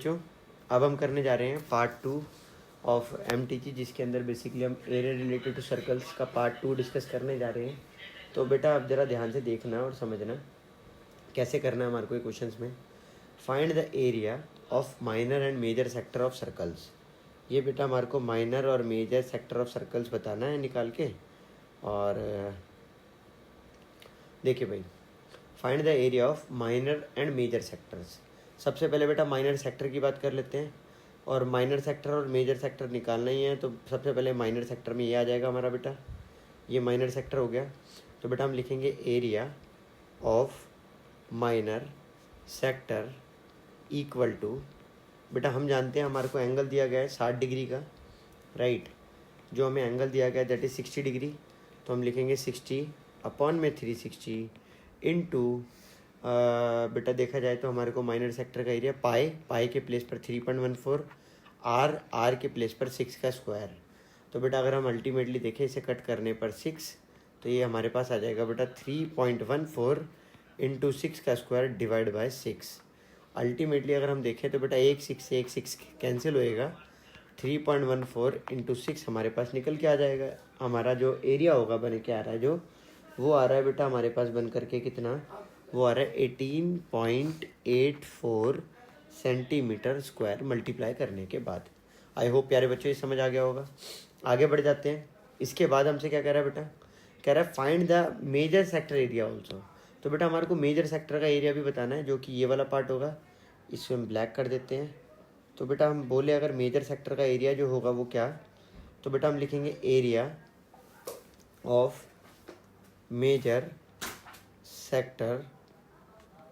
बच्चों अब हम करने जा रहे हैं पार्ट 2 ऑफ एमटीजी, जिसके अंदर बेसिकली हम एरिया रिलेटेड टू सर्कल्स का पार्ट 2 डिस्कस करने जा रहे हैं। तो बेटा आप ज़रा ध्यान से देखना और समझना कैसे करना है हमारे को क्वेश्चंस में। Find the area of minor and major sector of circles. ये बेटा हमारे को माइनर और मेजर सेक्टर ऑफ सर्कल्स बताना है निकाल के। और देखिए भाई, find the area of minor and major sectors. सबसे पहले बेटा माइनर सेक्टर की बात कर लेते हैं, और माइनर सेक्टर और मेजर सेक्टर निकालना ही है। तो सबसे पहले माइनर सेक्टर में ये आ जाएगा हमारा बेटा, ये माइनर सेक्टर हो गया। तो बेटा हम लिखेंगे area of minor sector equal to, बेटा हम जानते हैं हमारे को एंगल दिया गया है 60 डिग्री का, राइट। जो हमें एंगल दिया गया है दैट इज़ 60 डिग्री। तो हम लिखेंगे 60 अपॉन में 360 इनटू, बेटा देखा जाए तो हमारे को माइनर सेक्टर का एरिया पाई के प्लेस पर 3.14, आर के प्लेस पर 6 का स्क्वायर। तो बेटा अगर हम अल्टीमेटली देखें इसे कट करने पर 6, तो ये हमारे पास आ जाएगा बेटा 3.14 इंटू 6 का स्क्वायर डिवाइड बाय 6। अल्टीमेटली अगर हम देखें तो बेटा एक 6 से एक 6 कैंसिल होएगा, 3.14 इंटू 6 हमारे पास निकल के आ जाएगा। हमारा जो एरिया होगा बन के आ रहा है, जो वो आ रहा है बेटा हमारे पास बन करके कितना, वो आ रहा है 18.84 सेंटीमीटर स्क्वायर मल्टीप्लाई करने के बाद। आई होप प्यारे बच्चों ये समझ आ गया होगा। आगे बढ़ जाते हैं। इसके बाद हमसे क्या कह रहा है बेटा, कह रहा है find the major sector area also. तो बेटा हमारे को मेजर सेक्टर का एरिया भी बताना है, जो कि ये वाला पार्ट होगा। इसको हम ब्लैक कर देते हैं। तो बेटा हम बोले अगर मेजर सेक्टर का एरिया जो होगा वो क्या, तो बेटा हम लिखेंगे area of major sector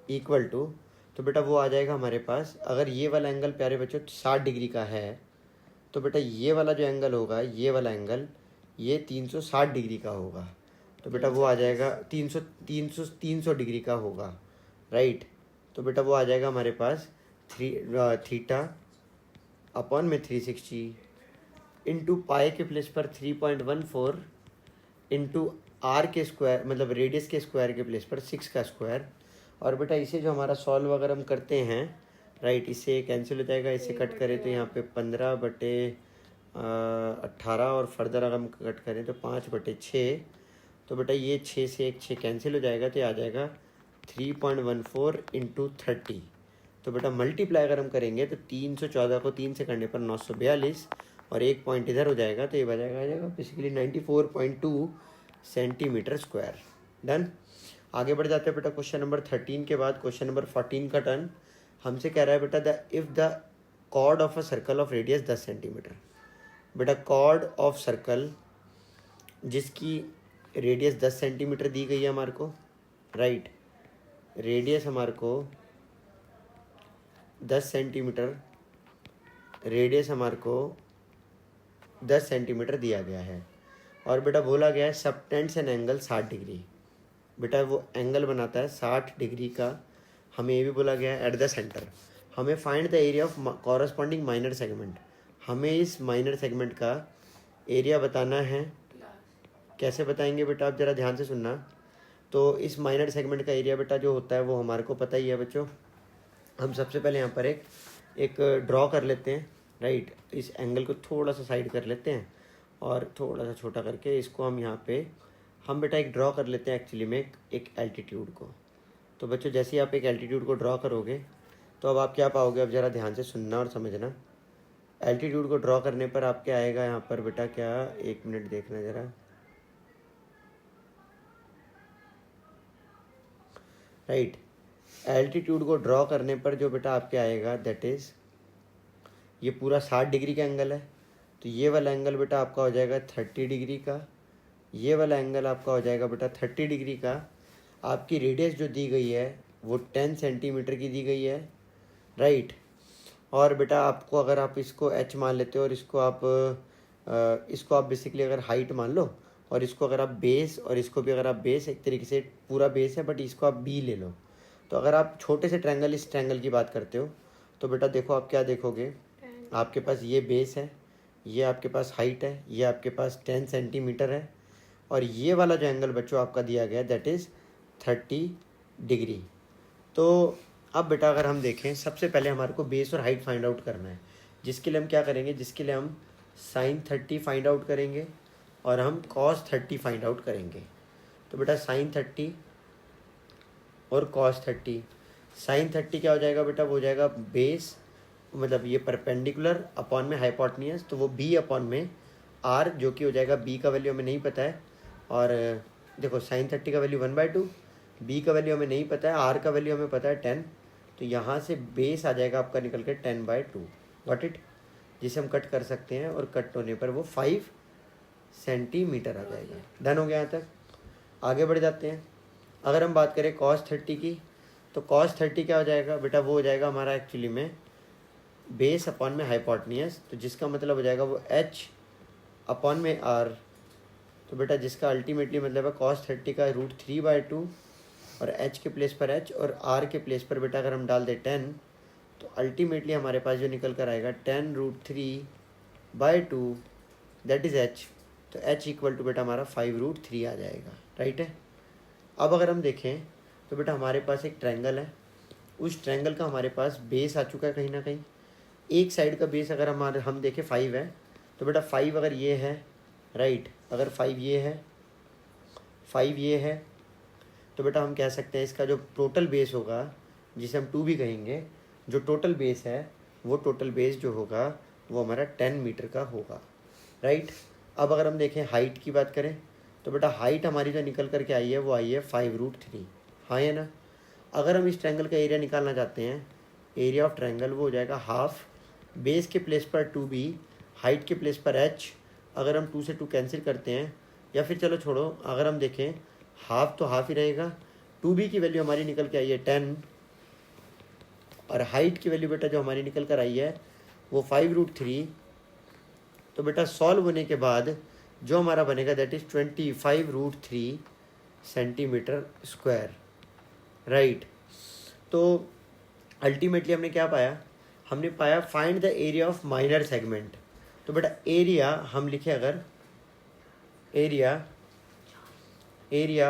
equal to, तो बेटा वो आ जाएगा हमारे पास, अगर ये वाला एंगल प्यारे बच्चों 60 डिग्री का है, तो बेटा ये वाला जो एंगल होगा, ये वाला एंगल ये 360 डिग्री का होगा। तो बेटा वो आ जाएगा 300 डिग्री का होगा, राइट। तो बेटा वो आ जाएगा हमारे पास थीटा अपॉन में 360 इंटू पाई के प्लेस पर 3.14 इंटू आर के स्क्वायर, मतलब रेडियस के स्क्वायर के प्लेस पर 6 का स्क्वायर। और बेटा इसे जो हमारा सॉल्व अगर हम करते हैं, राइट, इससे कैंसिल हो जाएगा। इसे कट करें तो यहाँ पे 15/18, और फर्दर अगर हम कट करें तो 5/6। तो बेटा ये 6 से एक 6 कैंसिल हो जाएगा, तो ये आ जाएगा 3.14 इंटू 30। तो बेटा मल्टीप्लाई अगर हम करेंगे तो 314 को 3 से करने पर 942, और एक पॉइंट इधर हो जाएगा, तो ये आ जाएगा बेसिकली 94.2 सेंटीमीटर स्क्वायर। डन। आगे बढ़ जाते हैं बेटा क्वेश्चन नंबर 13 के बाद क्वेश्चन नंबर 14 का टर्न। हमसे कह रहा है बेटा if the chord of a circle of radius 10 centimetre. बेटा कॉर्ड ऑफ सर्कल जिसकी रेडियस 10 सेंटीमीटर दी गई है हमारे को, राइट। रेडियस हमारे को 10 सेंटीमीटर, रेडियस हमारे को 10 सेंटीमीटर दिया गया है, और बेटा बोला गया है सबटेंड्स एन एंगल 60 डिग्री। बेटा वो एंगल बनाता है 60 डिग्री का। हमें ये भी बोला गया है एट द सेंटर हमें find the area of corresponding minor segment. हमें इस माइनर सेगमेंट का एरिया बताना है। कैसे बताएंगे बेटा, आप ज़रा ध्यान से सुनना। तो इस माइनर सेगमेंट का एरिया बेटा जो होता है वो हमारे को पता ही है बच्चों। हम सबसे पहले यहाँ पर एक ड्रॉ कर लेते हैं, राइट। इस एंगल को थोड़ा सा साइड कर लेते हैं, और थोड़ा सा छोटा करके इसको हम यहाँ पे हम बेटा एक ड्रॉ कर लेते हैं एक्चुअली में एक एल्टीट्यूड को। तो बच्चों जैसे ही आप एक एल्टीट्यूड को ड्रॉ करोगे, तो अब आप क्या पाओगे, अब ज़रा ध्यान से सुनना और समझना। एल्टीट्यूड को ड्रॉ करने पर आप क्या आएगा यहाँ पर बेटा, क्या, एक मिनट देखना ज़रा, राइट। एल्टीट्यूड को ड्रॉ करने पर जो बेटा आपके आएगा दैट इज़, ये पूरा 60 डिग्री का एंगल है। तो ये वाला एंगल बेटा आपका हो जाएगा 30 डिग्री का, ये वाला एंगल आपका हो जाएगा बेटा 30 डिग्री का। आपकी रेडियस जो दी गई है वो 10 सेंटीमीटर की दी गई है, राइट। और बेटा आपको अगर आप इसको h मान लेते हो, और इसको आप बेसिकली अगर हाइट मान लो, और इसको अगर आप बेस, और इसको भी अगर आप बेस, एक तरीके से पूरा बेस है बट इसको आप b ले लो। तो अगर आप छोटे से ट्रायंगल, इस ट्रायंगल की बात करते हो, तो बेटा देखो आप क्या देखोगे, आपके पास ये बेस है, ये आपके पास हाइट है, ये आपके पास 10 सेंटीमीटर है, और ये वाला जो एंगल बच्चों आपका दिया गया दैट इज़ 30 डिग्री। तो अब बेटा अगर हम देखें, सबसे पहले हमारे को बेस और हाइट फाइंड आउट करना है, जिसके लिए हम क्या करेंगे, जिसके लिए हम साइन 30 फाइंड आउट करेंगे और हम कॉस 30 फाइंड आउट करेंगे। तो बेटा साइन 30 और कॉस 30, साइन 30 क्या हो जाएगा बेटा, वो हो जाएगा बेस, मतलब ये परपेंडिकुलर अपॉन में हाइपोटेन्यूज, तो वो बी अपॉन में आर, जो कि हो जाएगा बी का वैल्यू हमें नहीं पता है, और देखो साइन 30 का वैल्यू 1/2, बी का वैल्यू हमें नहीं पता है, आर का वैल्यू हमें पता है 10, तो यहाँ से बेस आ जाएगा आपका निकल के 10/2, गॉट इट, जिसे हम कट कर सकते हैं, और कट होने पर वो 5 सेंटीमीटर आ जाएगा। डन हो गया यहाँ तक। आगे बढ़ जाते हैं। अगर हम बात करें cos 30 की, तो cos 30 क्या हो जाएगा बेटा, वो हो जाएगा हमारा एक्चुअली में बेस अपॉन में हाइपोटेन्यूज, तो जिसका मतलब हो जाएगा वो h अपॉन में r, तो बेटा जिसका अल्टीमेटली मतलब है cos 30 का √3/2, और h के प्लेस पर h और r के प्लेस पर बेटा अगर हम डाल दें 10, तो अल्टीमेटली हमारे पास जो निकल कर आएगा 10√3/2, दैट इज़ h, तो h इक्वल टू बेटा हमारा 5√3 आ जाएगा, राइट है। अब अगर हम देखें तो बेटा हमारे पास एक ट्रायंगल है, उस ट्रायंगल का हमारे पास बेस आ चुका है कहीं ना कहीं, एक साइड का बेस अगर हम देखें 5 है, तो बेटा 5 अगर ये है, राइट, अगर 5 ये है, 5 ये है, तो बेटा हम कह सकते हैं इसका जो टोटल बेस होगा, जिसे हम 2 भी कहेंगे, जो टोटल बेस है वो टोटल बेस जो होगा वो हमारा 10 मीटर का होगा, राइट। अब अगर हम देखें हाइट की बात करें, तो बेटा हाइट हमारी जो निकल करके आई है वो आई है 5√3, हाँ है ना। अगर हम इस ट्रायंगल का एरिया निकालना चाहते हैं, एरिया ऑफ ट्रायंगल वो हो जाएगा हाफ, बेस के प्लेस पर 2b, हाइट के प्लेस पर h, अगर हम 2 से 2 कैंसिल करते हैं, या फिर चलो छोड़ो, अगर हम देखें हाफ तो हाफ ही रहेगा, 2b की वैल्यू हमारी निकल के आई है 10, और हाइट की वैल्यू बेटा जो हमारी निकल कर आई है वो 5√3, तो बेटा सॉल्व होने के बाद जो हमारा बनेगा that is 25√3 centimetre square, right. तो अल्टीमेटली हमने क्या पाया, हमने पाया find the area of minor segment. तो बेटा एरिया हम लिखे, अगर एरिया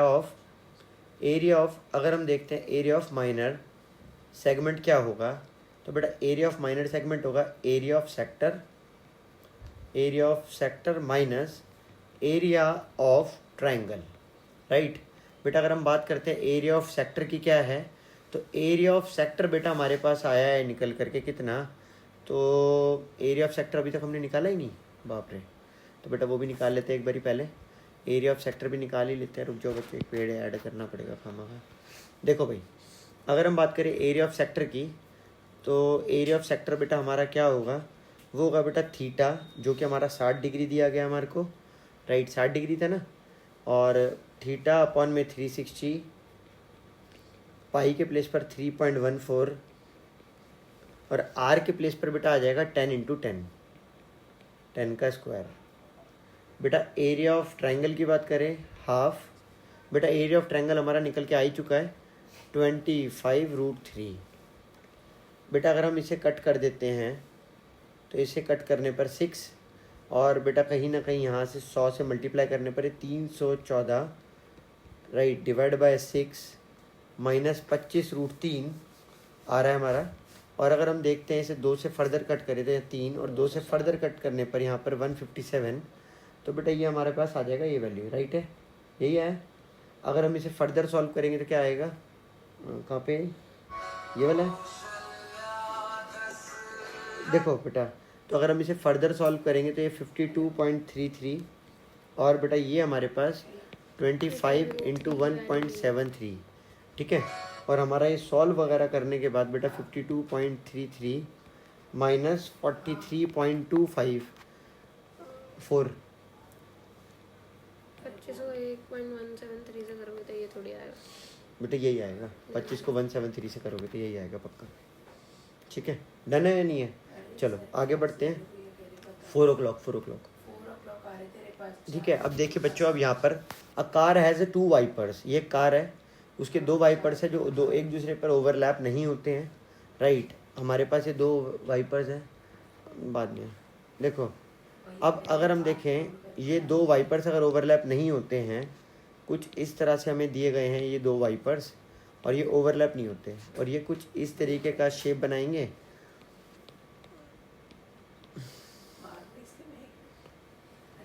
ऑफ अगर हम देखते हैं एरिया ऑफ माइनर सेगमेंट क्या होगा, तो बेटा एरिया ऑफ माइनर सेगमेंट होगा area of sector minus area of triangle, right. बेटा अगर हम बात करते हैं एरिया ऑफ सेक्टर की क्या है, तो एरिया ऑफ सेक्टर बेटा हमारे पास आया है निकल करके कितना, तो एरिया ऑफ सेक्टर अभी तक हमने निकाला ही नहीं, बाप रे, तो बेटा वो भी निकाल लेते हैं एक बारी, पहले एरिया ऑफ सेक्टर भी निकाल ही लेते हैं, रुक जाओ बच्चे, एक पेड़ ऐड करना पड़ेगा खामा का। देखो भाई, अगर हम बात करें एरिया ऑफ सेक्टर की, तो एरिया ऑफ सेक्टर बेटा हमारा क्या होगा, वो होगा बेटा थीटा, जो कि हमारा 60 डिग्री दिया गया हमारे को, राइट, 60 डिग्री था ना, और थीटा अपॉन में 360, पाई के प्लेस पर 3.14, और आर के प्लेस पर बेटा आ जाएगा 10 × 10, 10 का स्क्वायर। बेटा एरिया ऑफ ट्रायंगल की बात करें हाफ, बेटा एरिया ऑफ ट्रायंगल हमारा निकल के आ ही चुका है 25√3। बेटा अगर हम इसे कट कर देते हैं, तो इसे कट करने पर 6, और बेटा कहीं ना कहीं यहाँ से 100 से मल्टीप्लाई करने पर 314, राइट, डिवाइड बाय 6 माइनस 25√3 आ रहा है हमारा। और अगर हम देखते हैं इसे 2 से फर्दर कट करें तो 3, और 2 से फर्दर कट करने पर यहाँ पर 157, तो बेटा ये हमारे पास आ जाएगा ये वैल्यू, राइट है, यही है। अगर हम इसे फर्दर सॉल्व करेंगे तो क्या आएगा, कहाँ पे, ये वाला है, देखो बेटा, तो अगर हम इसे फर्दर सॉल्व करेंगे तो ये 52.33, और बेटा ये हमारे पास 25 × 1.73, ठीक है। और हमारा ये सॉल्व वगैरह करने के बाद बेटा 52.33 माइनस 43.25 4, 25 को 1.173 से करोगे तो ये थोड़ी आएगा बेटा, यही आएगा, 25 को 173 से करोगे तो यही आएगा पक्का, ठीक है। डन है या नहीं है, चलो आगे बढ़ते हैं। 4 o'clock, ठीक है। अब देखिए बच्चों, अब यहाँ पर अ कार हैज़ 2 वाइपर्स, ये कार है, उसके 2 वाइपर्स है जो दो एक दूसरे पर ओवरलैप नहीं होते हैं, राइट। हमारे पास ये 2 वाइपर्स हैं, बाद में देखो। अब अगर हम देखें ये 2 वाइपर्स अगर ओवरलैप नहीं होते हैं, कुछ इस तरह से हमें दिए गए हैं ये 2 वाइपर्स, और ये ओवरलैप नहीं होते, और ये कुछ इस तरीके का शेप बनाएंगे।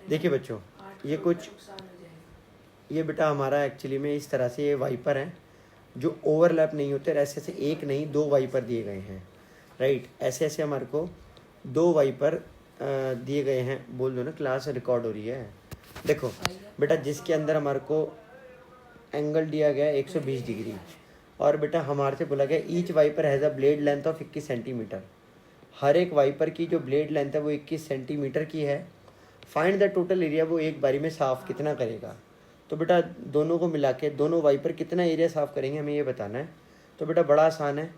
देखिए बच्चों, ये कुछ, ये बेटा हमारा एक्चुअली में इस तरह से ये वाइपर हैं जो ओवरलैप नहीं होते, ऐसे ऐसे एक नहीं दो वाइपर दिए गए हैं, राइट। ऐसे ऐसे हमारे को दो वाइपर दिए गए हैं। बोल दो ना, क्लास रिकॉर्ड हो रही है। देखो बेटा, जिसके अंदर हमारे को एंगल दिया गया है 120 डिग्री, और बेटा हमारे से बोला गया each wiper has a blade length of 21 centimetre. हर एक वाइपर की जो ब्लेड लेंथ है वो 21 सेंटीमीटर की है। फाइंड द टोटल एरिया, वो एक बारी में साफ कितना करेगा। तो बेटा दोनों को मिला के दोनों वाइपर कितना एरिया साफ़ करेंगे हमें ये बताना है। तो बेटा बड़ा आसान है,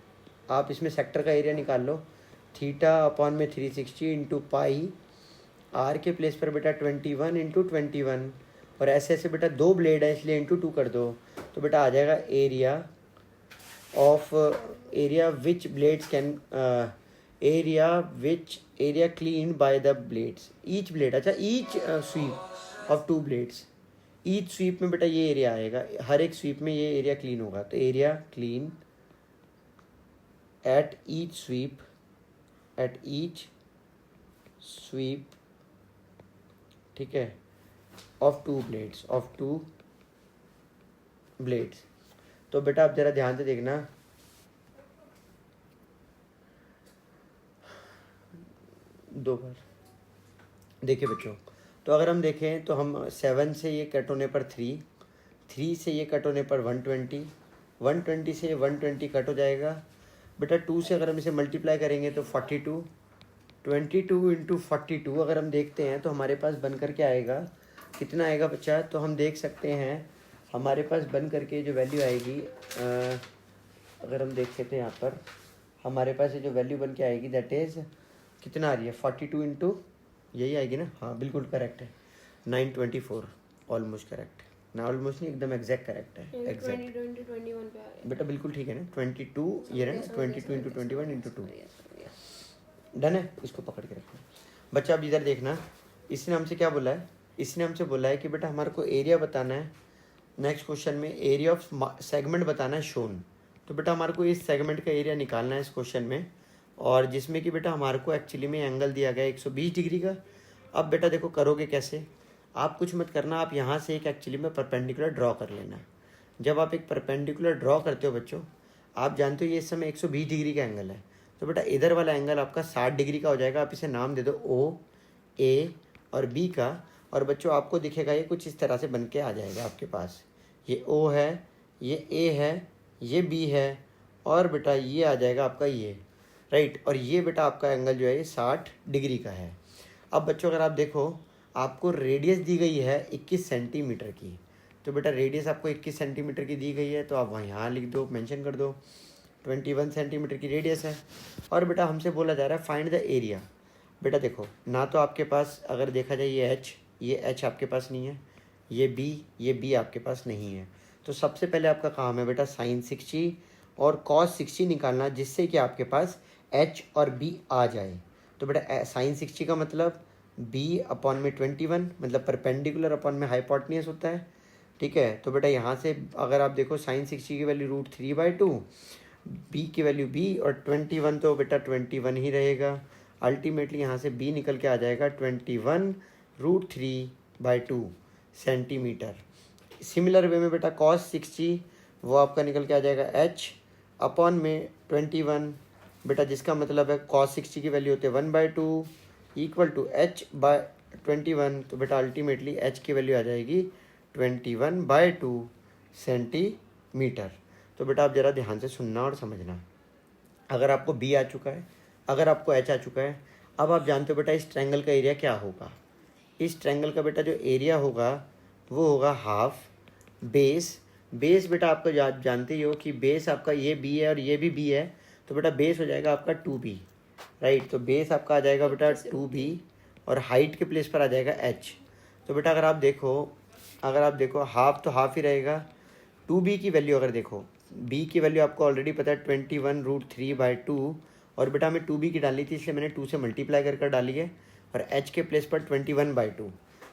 आप इसमें सेक्टर का एरिया निकाल लो। थीटा अपॉन में 360 इंटू पाई, आर के प्लेस पर बेटा 21 इंटू 21, और ऐसे ऐसे बेटा दो ब्लेड है इसलिए इंटू 2 कर दो। तो बेटा आ जाएगा area of area which blades can area clean by the blades each blade. अच्छा, each sweep of 2 blades, each sweep में बेटा ये एरिया आएगा, हर एक स्वीप में ये एरिया क्लीन होगा। तो area clean at each sweep, at each sweep, ठीक है, ऑफ 2 ब्लेड्स, ऑफ 2 ब्लेड्स। तो बेटा आप जरा ध्यान से देखना, दो बार देखिए बच्चों। तो अगर हम देखें तो हम 7 से ये कट होने पर 3 से ये कट होने पर 120 से 120 कट हो जाएगा। बेटा 2 से अगर हम इसे मल्टीप्लाई करेंगे तो 22 इंटू 42 अगर हम देखते हैं तो हमारे पास बन कर के आएगा कितना आएगा बच्चा। तो हम देख सकते हैं हमारे पास बन करके जो वैल्यू आएगी, अगर हम देखें तो यहाँ पर हमारे पास ये जो वैल्यू बन के आएगी दैट इज़ कितना आ रही है 42 इंटू, यही आएगी ना, हाँ बिल्कुल करेक्ट है, 924, ऑलमोस्ट करेक्ट ना, ऑलमोस्ट नहीं एकदम एग्जैक्ट करेक्ट है, एग्जैक्ट 21 पे आ गया बेटा बिल्कुल ठीक है ना। 22 ये ना 22 इंटू 21 इंटू 2 डन है। इसको पकड़ के रखना बच्चा। अब इधर देखना, इसने हमसे क्या बोला है, इसने हमसे बोला है कि बेटा हमारे को एरिया बताना है। नेक्स्ट क्वेश्चन में एरिया ऑफ सेगमेंट बताना है शोन। तो बेटा हमारे को इस सेगमेंट का एरिया निकालना है इस क्वेश्चन में, और जिसमें कि बेटा हमारे को एक्चुअली में एंगल दिया गया है 120 डिग्री का। अब बेटा देखो करोगे कैसे, आप कुछ मत करना, आप यहाँ से एक एक्चुअली में परपेंडिकुलर ड्रॉ कर लेना। जब आप एक परपेंडिकुलर ड्रॉ करते हो बच्चों, आप जानते हो ये इस समय 120 डिग्री का एंगल है, तो बेटा इधर वाला एंगल आपका 60 डिग्री का हो जाएगा। आप इसे नाम दे दो ओ, ए और बी का, और बच्चों आपको दिखेगा ये कुछ इस तरह से बन के आ जाएगा आपके पास। ये ओ है, ये ए है, ये बी है, और बेटा ये आ जाएगा आपका ये, राइट। और ये बेटा आपका एंगल जो है ये 60 डिग्री का है। अब बच्चों अगर आप देखो आपको रेडियस दी गई है 21 सेंटीमीटर की, तो बेटा रेडियस आपको 21 सेंटीमीटर की दी गई है, तो आप वहाँ यहाँ लिख दो, मेंशन कर दो 21 सेंटीमीटर की रेडियस है। और बेटा हमसे बोला जा रहा है फाइंड द एरिया। बेटा देखो ना, तो आपके पास अगर देखा जाए ये एच आपके पास नहीं है, ये बी आपके पास नहीं है। तो सबसे पहले आपका काम है बेटा साइन 60 और कॉस 60 निकालना, जिससे कि आपके पास एच और बी आ जाए। तो बेटा साइन 60 का मतलब बी अपॉन में 21, मतलब परपेंडिकुलर अपॉन में हाइपोटेन्यूस होता है, ठीक है। तो बेटा यहाँ से अगर आप देखो साइन 60 की वैल्यू √3/2, बी की वैल्यू बी, और 21 तो बेटा 21 ही रहेगा। अल्टीमेटली यहाँ से बी निकल के आ जाएगा 21√3/2 सेंटीमीटर। सिमिलर वे में बेटा कॉस 60 वो आपका निकल के आ जाएगा एच अपॉन में 21, बेटा जिसका मतलब है कॉस 60 की वैल्यू होती है 1/2 इक्वल टू एच बाय 21। तो बेटा अल्टीमेटली एच की वैल्यू आ जाएगी 21/2 सेंटीमीटर। तो बेटा आप ज़रा ध्यान से सुनना और समझना। अगर आपको बी आ चुका है, अगर आपको एच आ चुका है, अब आप जानते हो बेटा इस ट्रायंगल का एरिया क्या होगा। इस ट्रायंगल का बेटा जो एरिया होगा वो होगा हाफ बेस। बेस बेटा आपको जानते ही हो कि बेस आपका ये बी है और ये भी बी है, तो बेटा बेस हो जाएगा आपका 2b, राइट। तो बेस आपका आ जाएगा बेटा 2b, और हाइट के प्लेस पर आ जाएगा h। तो बेटा अगर आप देखो हाफ तो हाफ ही रहेगा। 2b की वैल्यू अगर देखो, b की वैल्यू आपको ऑलरेडी पता है 21√3/2, और बेटा हमें 2b की डालनी थी इसलिए मैंने 2 से मल्टीप्लाई कर डाली है, और h के प्लेस पर 21/2।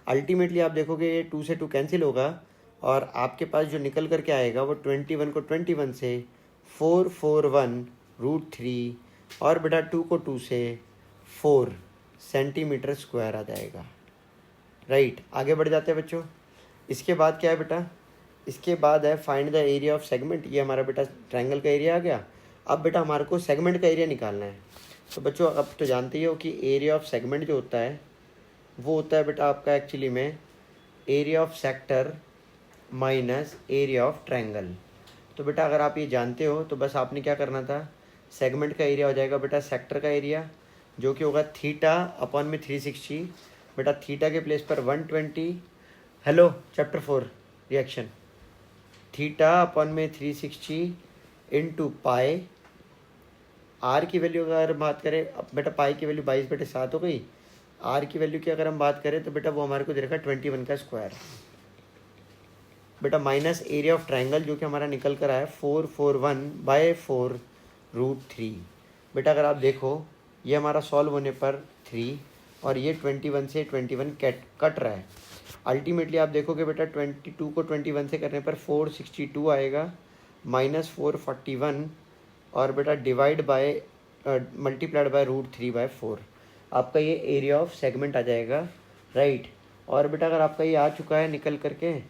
अल्टीमेटली आप देखोगे ये 2 से 2 कैंसिल होगा, और आपके पास जो निकल करके आएगा वो 21 को 21 से 441√3 और बेटा 2 को 2 से 4 सेंटीमीटर स्क्वायर आ जाएगा। राइट, आगे बढ़ जाते हैं बच्चों। इसके बाद क्या है बेटा, इसके बाद है find the area of segment. ये हमारा बेटा ट्रायंगल का एरिया आ गया। अब बेटा हमारे को सेगमेंट का एरिया निकालना है। तो बच्चों अब तो जानते ही हो कि एरिया ऑफ सेगमेंट जो होता है वो होता है बेटा आपका एक्चुअली में area of sector minus area of triangle. तो बेटा अगर आप ये जानते हो तो बस आपने क्या करना था, सेगमेंट का एरिया हो जाएगा बेटा सेक्टर का एरिया, जो कि होगा थीटा अपॉन में 360। बेटा थीटा के प्लेस पर 120, hello chapter 4 reaction, theta upon में 360 इंटू पाई। आर की वैल्यू अगर बात करें, अब बेटा पाई की वैल्यू 22/7 हो गई। आर की वैल्यू की अगर हम बात करें तो बेटा वो हमारे को दे रखा है 21 का स्क्वायर। बेटा माइनस एरिया ऑफ ट्रायंगल जो कि हमारा निकल कर आया 441/4√3। बेटा अगर आप देखो ये हमारा सॉल्व होने पर 3 और ये 21 से 21 कट रहा है। अल्टीमेटली आप देखोगे बेटा 22 को 21 से करने पर 462 आएगा माइनस 441 और बेटा डिवाइड बाय मल्टीप्लाइड बाय √3/4 आपका ये एरिया ऑफ सेगमेंट आ जाएगा। राइट, और बेटा अगर आपका ये आ चुका है निकल करके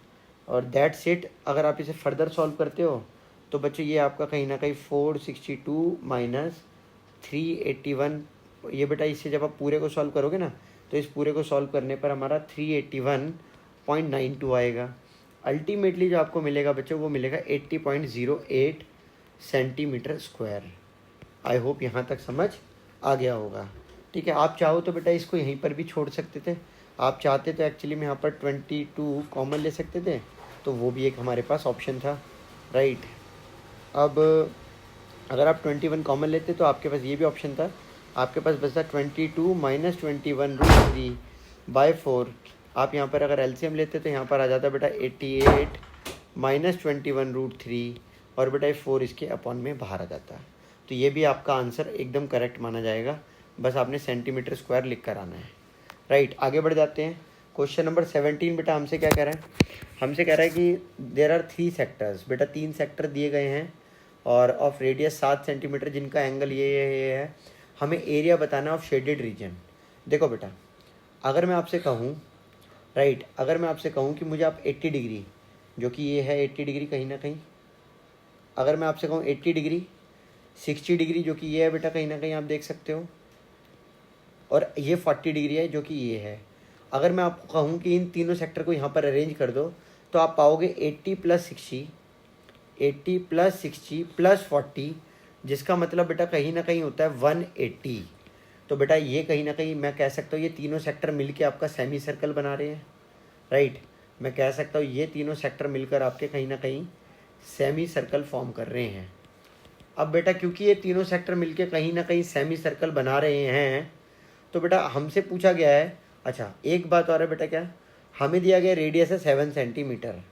और दैट्स इट। अगर आप इसे फर्दर सॉल्व करते हो तो बच्चों ये आपका कहीं ना कहीं 462 माइनस 381, ये बेटा इससे जब आप पूरे को सॉल्व करोगे ना तो इस पूरे को सॉल्व करने पर हमारा 381.92 आएगा। अल्टीमेटली जो आपको मिलेगा बच्चों वो मिलेगा 80.08 सेंटीमीटर स्क्वायर। आई होप यहाँ तक समझ आ गया होगा। ठीक है, आप चाहो तो बेटा इसको यहीं पर भी छोड़ सकते थे, आप चाहते तो एक्चुअली में यहाँ पर 22 कॉमन ले सकते थे, तो वो भी एक हमारे पास ऑप्शन था। राइट, अब अगर आप 21 कॉमन लेते तो आपके पास ये भी ऑप्शन था। आपके पास बचता 22 माइनस 21√3/4। आप यहाँ पर अगर एलसीएम लेते तो यहाँ पर आ जाता बेटा 88 माइनस 21√3 और बेटा 4 इसके अपॉन में बाहर आ जाता। तो ये भी आपका आंसर एकदम करेक्ट माना जाएगा, बस आपने सेंटीमीटर स्क्वायर लिख कर आना है। राइट, आगे बढ़ जाते हैं। क्वेश्चन नंबर 17 बेटा हमसे क्या कह रहा है, हमसे कह रहा है कि देयर आर 3 सेक्टर्स। बेटा 3 सेक्टर दिए गए हैं और ऑफ रेडियस 7 सेंटीमीटर जिनका एंगल ये है। हमें एरिया बताना ऑफ शेडेड रीजन। देखो बेटा अगर मैं आपसे कहूँ, राइट, अगर मैं आपसे कहूँ कि मुझे आप 80 डिग्री, जो कि ये है 80 डिग्री कहीं ना कहीं, अगर मैं आपसे कहूँ 80 डिग्री, 60 डिग्री जो कि ये है बेटा कहीं ना कहीं आप देख सकते हो, और ये 40 डिग्री है जो कि ये है। अगर मैं आपको कहूँ कि इन तीनों सेक्टर को यहाँ पर अरेंज कर दो तो आप पाओगे 80 + 60, 80 + 60 + 40, जिसका मतलब बेटा कहीं ना कहीं होता है 180। तो बेटा ये कहीं ना कहीं मैं कह सकता हूँ ये तीनों सेक्टर मिलके आपका सेमी सर्कल बना रहे हैं। राइट, मैं कह सकता हूँ ये तीनों सेक्टर मिलकर आपके कहीं ना कहीं सेमी सर्कल फॉर्म कर रहे हैं। अब बेटा क्योंकि ये तीनों सेक्टर मिलके कहीं ना कहीं सेमी सर्कल बना रहे हैं तो बेटा हमसे पूछा गया है, अच्छा एक बात और है बेटा, क्या हमें दिया गया रेडियस है 7 सेंटीमीटर।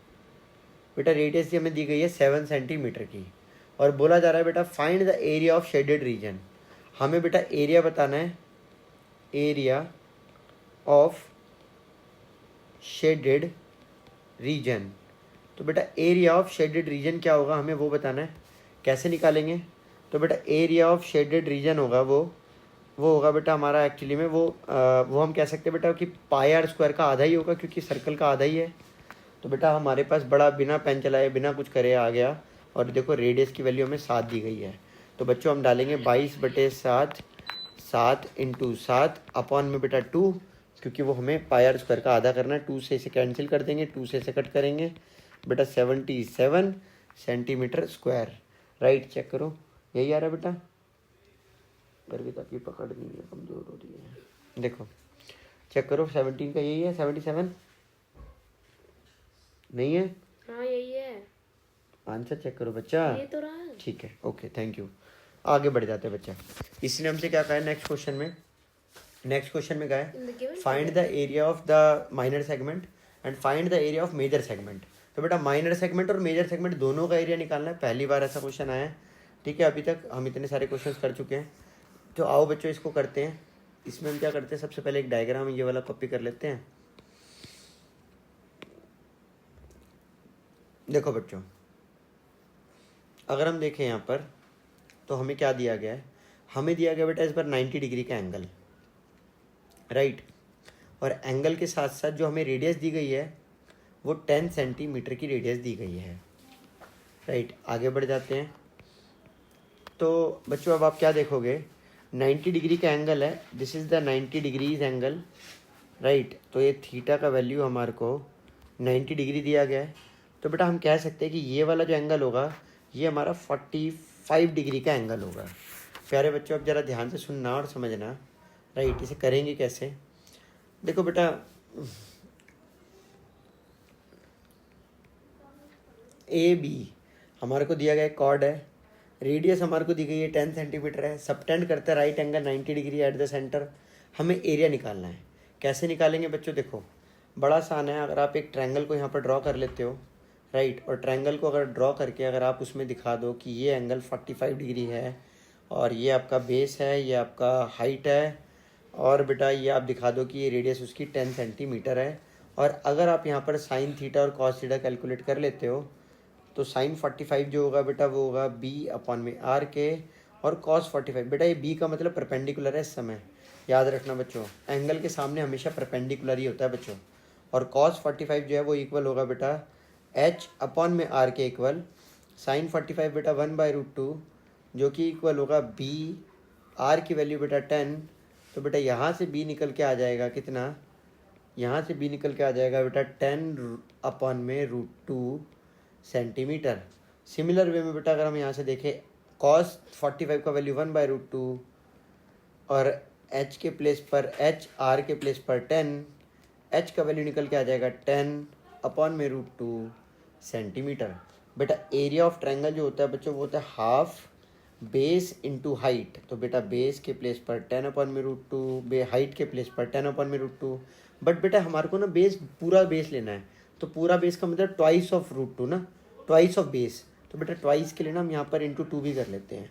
बेटा रेडियस हमें दी गई है 7 सेंटीमीटर की और बोला जा रहा है बेटा find the area of shaded region. हमें बेटा एरिया बताना है, एरिया ऑफ शेडेड रीजन। तो बेटा एरिया ऑफ शेडेड रीजन क्या होगा हमें वो बताना है। कैसे निकालेंगे, तो बेटा एरिया ऑफ शेडेड रीजन होगा वो होगा बेटा हमारा एक्चुअली में वो हम कह सकते हैं बेटा कि πr² का आधा ही होगा, क्योंकि सर्कल का आधा ही है। तो बेटा हमारे पास बड़ा बिना पेन चलाए बिना कुछ करे आ गया, और देखो रेडियस की वैल्यू हमें 7 दी गई है। तो बच्चों हम डालेंगे 22/7, 7 × 7 अपॉन में बेटा 2, क्योंकि वो हमें πr² का आधा करना है। 2 से इसे कैंसिल कर देंगे, 2 से इसे कट करेंगे बेटा 77 सेंटीमीटर स्क्वायर। राइट, चेक करो यही आ रहा है बेटा, करके ताकि पकड़ नहीं है, कमज़ोर हो रही है। देखो चेक करो 17 का यही है, 77 नहीं है, हाँ यही है आंसर चेक करो बच्चा, ये तो रहा। ठीक है, ओके थैंक यू। आगे बढ़ जाते हैं बच्चा। इसने हमसे क्या कहा है नेक्स्ट क्वेश्चन में, कहा है find the area of the minor segment and find the area of major segment. तो बेटा माइनर सेगमेंट और मेजर सेगमेंट दोनों का एरिया निकालना है। पहली बार ऐसा क्वेश्चन आया है, ठीक है, अभी तक हम इतने सारे क्वेश्चंस कर चुके हैं। तो आओ बच्चों इसको करते हैं। इसमें हम क्या करते हैं, सबसे पहले एक डायग्राम ये वाला कॉपी कर लेते हैं। देखो बच्चों, अगर हम देखें यहाँ पर तो हमें क्या दिया गया है, हमें दिया गया बेटा इस पर 90 डिग्री का एंगल, राइट। और एंगल के साथ साथ जो हमें रेडियस दी गई है वो 10 सेंटीमीटर की रेडियस दी गई है, राइट। आगे बढ़ जाते हैं। तो बच्चों अब आप क्या देखोगे, 90 डिग्री का एंगल है, this is the 90 degrees angle, right. तो ये थीटा का वैल्यू हमारे को 90 डिग्री दिया गया है। तो बेटा हम कह सकते हैं कि ये वाला जो एंगल होगा ये हमारा 45 डिग्री का एंगल होगा। प्यारे बच्चों अब ज़रा ध्यान से सुनना और समझना, राइट। इसे करेंगे कैसे, देखो बेटा, ए बी हमारे को दिया गया कॉर्ड है, रेडियस हमारे को दी गई है 10 सेंटीमीटर है, सबटेंड करते हैं right angle 90 degree at the centre. हमें एरिया निकालना है। कैसे निकालेंगे बच्चों, देखो बड़ा आसान है। अगर आप एक ट्रायंगल को यहाँ पर ड्रॉ कर लेते हो, राइट, और ट्रायंगल को अगर ड्रॉ करके अगर आप उसमें दिखा दो कि ये एंगल 45 डिग्री है और ये आपका बेस है, ये आपका हाइट है, और बेटा ये आप दिखा दो कि ये रेडियस उसकी 10 सेंटीमीटर है, और अगर आप यहाँ पर साइन थीटा और कॉस थीटा कैलकुलेट कर लेते हो तो साइन 45 जो होगा बेटा वो होगा बी अपॉन में आर के, और कॉस 45 बेटा ये बी का मतलब परपेंडिकुलर है इस समय, याद रखना बच्चों, एंगल के सामने हमेशा परपेंडिकुलर ही होता है बच्चों। और कॉस 45 जो है वो इक्वल होगा बेटा एच अपॉन में आर के इक्वल साइन 45 बेटा 1/√2 जो कि इक्वल होगा बी, आर की वैल्यू बेटा 10। तो बेटा यहाँ से बी निकल के आ जाएगा कितना, यहाँ से बी निकल के आ जाएगा बेटा 10 अपॉन में √2 सेंटीमीटर। सिमिलर वे में बेटा अगर हम यहाँ से देखें कॉस 45 का वैल्यू 1/√2 और एच के प्लेस पर एच, आर के प्लेस पर 10, एच का वैल्यू निकल के आ जाएगा 10 अपॉन में √2 सेंटीमीटर। बेटा एरिया ऑफ ट्रायंगल जो होता है बच्चों वो होता है हाफ बेस इंटू हाइट। तो बेटा बेस के प्लेस पर 10 अपॉन में √2, हाइट के प्लेस पर 10 अपॉन में √2। बट बेटा हमारे को ना बेस, पूरा बेस लेना है, तो पूरा बेस का मतलब ट्वाइस ऑफ √2 ना, ट्वाइस ऑफ बेस। तो बेटा ट्वाइस के लिए ना हम यहाँ पर इंटू 2 भी कर लेते हैं।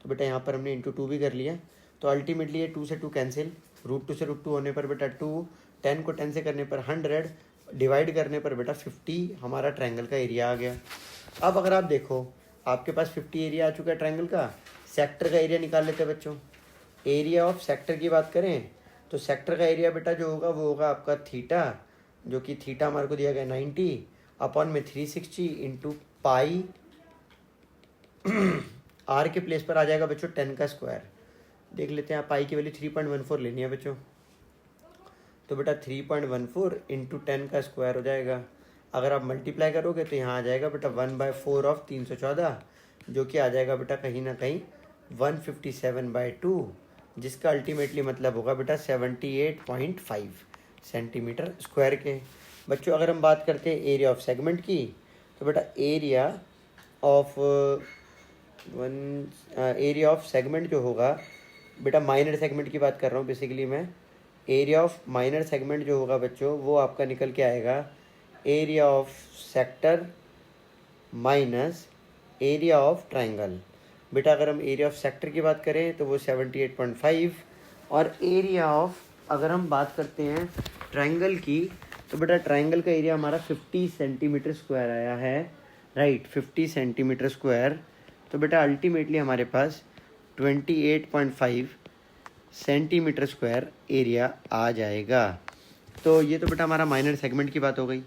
तो बेटा यहाँ पर हमने इंटू 2 भी कर लिया, तो अल्टीमेटली ये 2 से 2 कैंसिल, √2 से √2 होने पर बेटा 2, 10 को 10 से करने पर 100, डिवाइड करने पर बेटा 50 हमारा ट्रायंगल का एरिया आ गया। अब अगर आप देखो आपके पास 50 एरिया आ चुका है ट्रायंगल का, सेक्टर का एरिया निकाल लेते हैं बच्चों। एरिया ऑफ सेक्टर की बात करें तो सेक्टर का एरिया बेटा जो होगा वो होगा आपका थीटा, जो कि थीटा हमारे को दिया गया 90 अपॉन में 360 इंटू पाई, आर के प्लेस पर आ जाएगा बच्चों 10 का स्क्वायर। देख लेते हैं, पाई की वैल्यू 3.14 लेनी है बच्चों, तो बेटा 3.14 इंटू 10 का स्क्वायर हो जाएगा। अगर आप मल्टीप्लाई करोगे तो यहाँ आ जाएगा बेटा 1/4 ऑफ 314, जो कि आ जाएगा बेटा कहीं ना कहीं 157/2, जिसका अल्टीमेटली मतलब होगा बेटा 78.5 सेंटीमीटर स्क्वायर के। बच्चों अगर हम बात करते हैं एरिया ऑफ सेगमेंट की, तो बेटा एरिया ऑफ सेगमेंट जो होगा बेटा, माइनर सेगमेंट की बात कर रहा हूँ बेसिकली मैं, एरिया ऑफ माइनर सेगमेंट जो होगा बच्चों वो आपका निकल के आएगा area of sector minus area of triangle. बेटा अगर हम एरिया ऑफ सेक्टर की बात करें तो वो 78.5, और एरिया ऑफ अगर हम बात करते हैं ट्रायंगल की तो बेटा ट्रायंगल का एरिया हमारा 50 सेंटीमीटर स्क्वायर आया है, राइट, 50 सेंटीमीटर स्क्वायर। तो बेटा अल्टीमेटली हमारे पास 28.5 सेंटीमीटर स्क्वायर एरिया आ जाएगा। तो ये तो बेटा हमारा माइनर सेगमेंट की बात हो गई।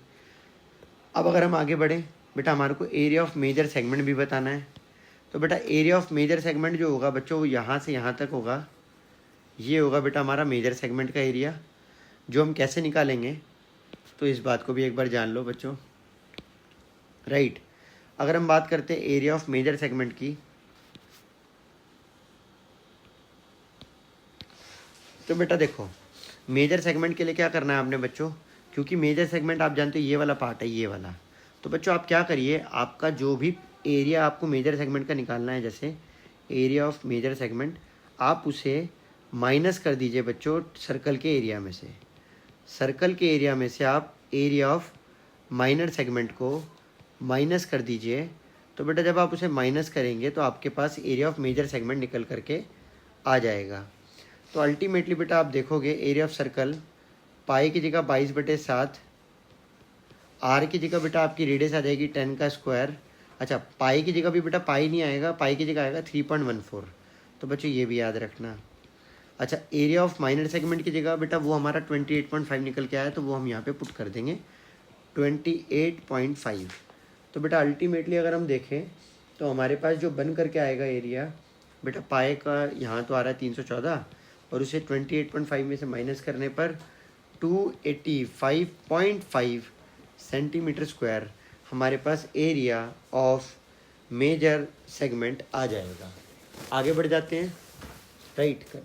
अब अगर हम आगे बढ़ें बेटा, हमारे को एरिया ऑफ मेजर सेगमेंट भी बताना है। तो बेटा एरिया ऑफ मेजर सेगमेंट जो होगा बच्चों वो यहाँ से यहाँ तक होगा, ये होगा बेटा हमारा मेजर सेगमेंट का एरिया, जो हम कैसे निकालेंगे तो इस बात को भी एक बार जान लो बच्चों, राइट। अगर हम बात करते हैं एरिया ऑफ मेजर सेगमेंट की, तो बेटा देखो मेजर सेगमेंट के लिए क्या करना है आपने बच्चों, क्योंकि मेजर सेगमेंट आप जानते हो ये वाला पार्ट है, ये वाला। तो बच्चों आप क्या करिए, आपका जो भी एरिया आपको मेजर सेगमेंट का निकालना है, जैसे एरिया ऑफ मेजर सेगमेंट, आप उसे माइनस कर दीजिए बच्चों सर्कल के एरिया में से। सर्कल के एरिया में से आप एरिया ऑफ माइनर सेगमेंट को माइनस कर दीजिए। तो बेटा जब आप उसे माइनस करेंगे तो आपके पास एरिया ऑफ मेजर सेगमेंट निकल करके आ जाएगा। तो अल्टीमेटली बेटा आप देखोगे एरिया ऑफ सर्कल पाई की जगह 22/7, आर की जगह बेटा आपकी रेडियस आ जाएगी 10 का स्क्वायर। अच्छा पाई की जगह भी बेटा पाई नहीं आएगा, पाई की जगह आएगा 3.14। तो बच्चों ये भी याद रखना। अच्छा एरिया ऑफ माइनर सेगमेंट की जगह बेटा वो हमारा 28.5 निकल के आया, तो वो हम यहाँ पे पुट कर देंगे 28.5। तो बेटा अल्टीमेटली अगर हम देखें तो हमारे पास जो बन करके आएगा एरिया बेटा पाए का यहाँ तो आ रहा है 314, और उसे 28.5 में से माइनस करने पर 285.5 सेंटीमीटर स्क्वायर हमारे पास एरिया ऑफ मेजर सेगमेंट आ जाएगा। आगे बढ़ जाते हैं, राइट कर।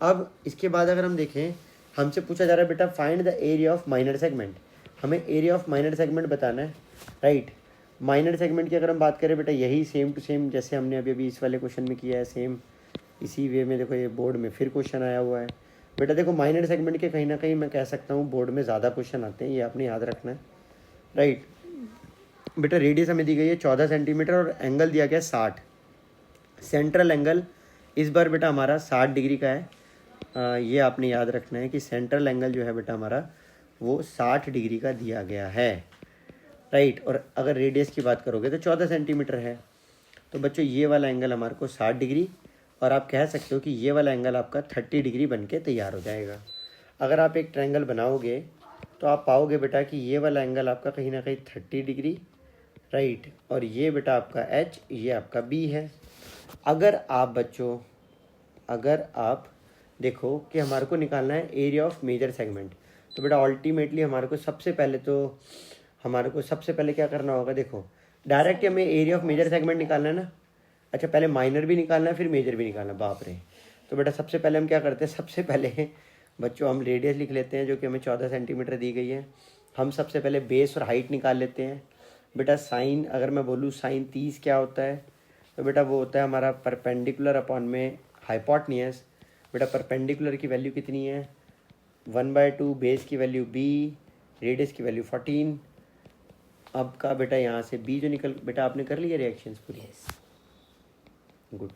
अब इसके बाद अगर हम देखें, हमसे पूछा जा रहा है बेटा find the area of minor segment. हमें एरिया ऑफ माइनर सेगमेंट बताना है, राइट। माइनर सेगमेंट की अगर हम बात करें बेटा यही सेम टू सेम जैसे हमने अभी इस वाले क्वेश्चन में किया है, सेम इसी वे में देखो ये बोर्ड में फिर क्वेश्चन आया हुआ है बेटा। देखो माइनर सेगमेंट के कहीं ना कहीं मैं कह सकता हूँ बोर्ड में ज़्यादा क्वेश्चन आते हैं, ये आपने याद रखना है, राइट। बेटा रेडियस हमें दी गई है 14 सेंटीमीटर और एंगल दिया गया 60। सेंट्रल एंगल इस बार बेटा हमारा 60 डिग्री का है। ये आपने याद रखना है कि सेंट्रल एंगल जो है बेटा हमारा वो 60 डिग्री का दिया गया है, राइट। और अगर रेडियस की बात करोगे तो 14 सेंटीमीटर है। तो बच्चों ये वाला एंगल हमारे को 60 डिग्री, और आप कह सकते हो कि ये वाला एंगल आपका 30 डिग्री बन के तैयार हो जाएगा। अगर आप एक ट्रायंगल बनाओगे तो आप पाओगे बेटा कि ये वाला एंगल आपका कहीं ना कहीं 30 डिग्री, राइट, और ये बेटा आपका एच, ये आपका बी है। अगर आप बच्चों अगर आप देखो कि हमारे को निकालना है एरिया ऑफ मेजर सेगमेंट, तो बेटा अल्टीमेटली हमारे को सबसे पहले क्या करना होगा, देखो डायरेक्ट हमें एरिया ऑफ मेजर सेगमेंट निकालना है ना। अच्छा पहले माइनर भी निकालना है फिर मेजर भी निकालना है, बाप रे। तो बेटा सबसे पहले हम क्या करते हैं, सबसे पहले बच्चों हम रेडियस लिख लेते हैं जो कि हमें 14 सेंटीमीटर दी गई है। हम सबसे पहले बेस और हाइट निकाल लेते हैं। बेटा साइन अगर मैं बोलूँ साइन 30 क्या होता है, तो बेटा वो होता है हमारा परपेंडिकुलर अपॉन में हाइपोटेन्यूज। बेटा परपेंडिकुलर की वैल्यू कितनी है 1/2, बेस की वैल्यू b, रेडियस की वैल्यू 14। अब का बेटा यहाँ से b जो निकल, बेटा आपने कर लिया रिएक्शंस पूरी, गुड।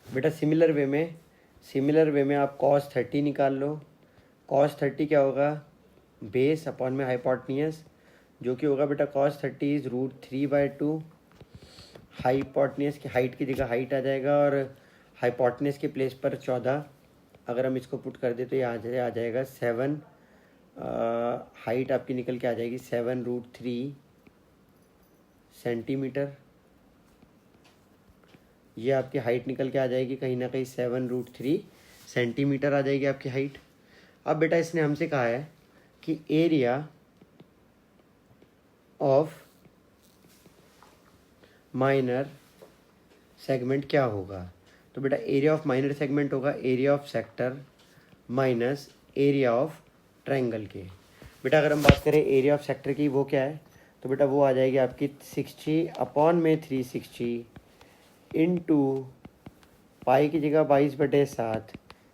बेटा सिमिलर वे में आप cos 30 निकाल लो। cos 30 क्या होगा, बेस अपॉन में हाइपोटेन्यूज, जो कि होगा बेटा cos 30 इज √3/2। हाइपोटेन्यूज की हाइट की जगह हाइट आ जाएगा और हाइपोटेन्यूज के प्लेस पर 14। अगर हम इसको पुट कर दे तो ये आ जाएगा 7। हाइट आपकी निकल के आ जाएगी 7√3 सेंटीमीटर। ये आपकी हाइट निकल के आ जाएगी कहीं ना कहीं 7√3 सेंटीमीटर आ जाएगी आपकी हाइट। अब बेटा इसने हमसे कहा है कि एरिया ऑफ माइनर सेगमेंट क्या होगा। तो बेटा एरिया ऑफ माइनर सेगमेंट होगा area of sector minus area of triangle के। बेटा अगर हम बात करें एरिया ऑफ सेक्टर की, वो क्या है, तो बेटा वो आ जाएगी आपकी 60 अपॉन में 360 इंटू पाई की जगह 22/7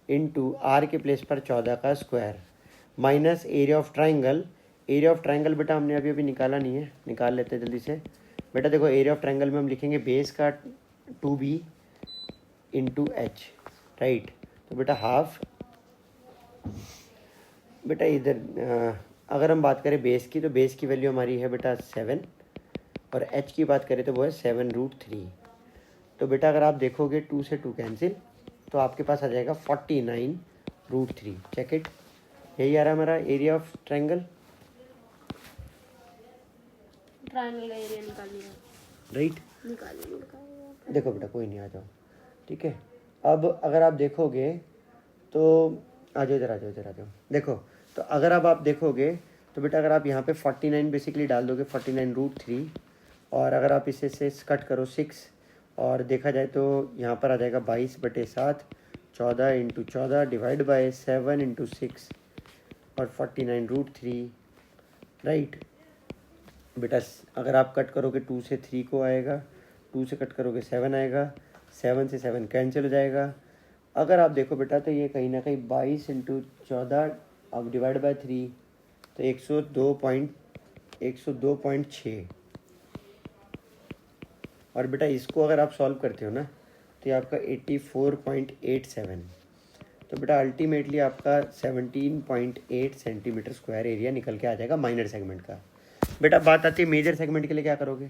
इंटू आर के प्लेस पर 14 का square minus area of triangle. Area of triangle बेटा हमने अभी निकाला नहीं है, निकाल लेते हैं जल्दी से। बेटा देखो एरिया ऑफ ट्रायंगल में हम लिखेंगे बेस का 2b इंटू एच, राइट। तो बेटा हाफ, बेटा इधर अगर हम बात करें बेस की, तो बेस की वैल्यू हमारी है बेटा 7 और एच की बात करें तो वो है 7√3। तो बेटा अगर आप देखोगे 2 से 2 कैंसिल, तो आपके पास आ जाएगा 49√3। चेक इट, यही आ रहा है हमारा एरिया ऑफ ट्रायंगल। ट्रायंगल का एरिया निकाल लिया, राइट। निकाल देखो बेटा कोई नहीं, आ जाओ, ठीक है। अब अगर आप देखोगे तो आ जाओ इधर, आ जाओ। देखो तो अगर अब आप देखोगे तो बेटा अगर आप यहाँ पे 49 बेसिकली डाल दोगे 49√3, और अगर आप इसे से कट करो 6 और देखा जाए तो यहाँ पर आ जाएगा 22/7, 14 इंटू 14 डिवाइड बाय 7 इंटू 6 और 49√3, राइट। बेटा अगर आप कट करोगे 2 से 3 को आएगा, 2 से कट करोगे 7 आएगा, 7 से 7 कैंसिल हो जाएगा। अगर आप देखो बेटा तो ये कहीं ना कहीं 22 इंटू 14 अब डिवाइड बाय 3 तो 102.6। और बेटा इसको अगर आप सॉल्व करते हो ना तो ये आपका 84.87, तो बेटा अल्टीमेटली आपका 17.8 सेंटीमीटर स्क्वायर एरिया निकल के आ जाएगा माइनर सेगमेंट का। बेटा बात आती है मेजर सेगमेंट के लिए क्या करोगे।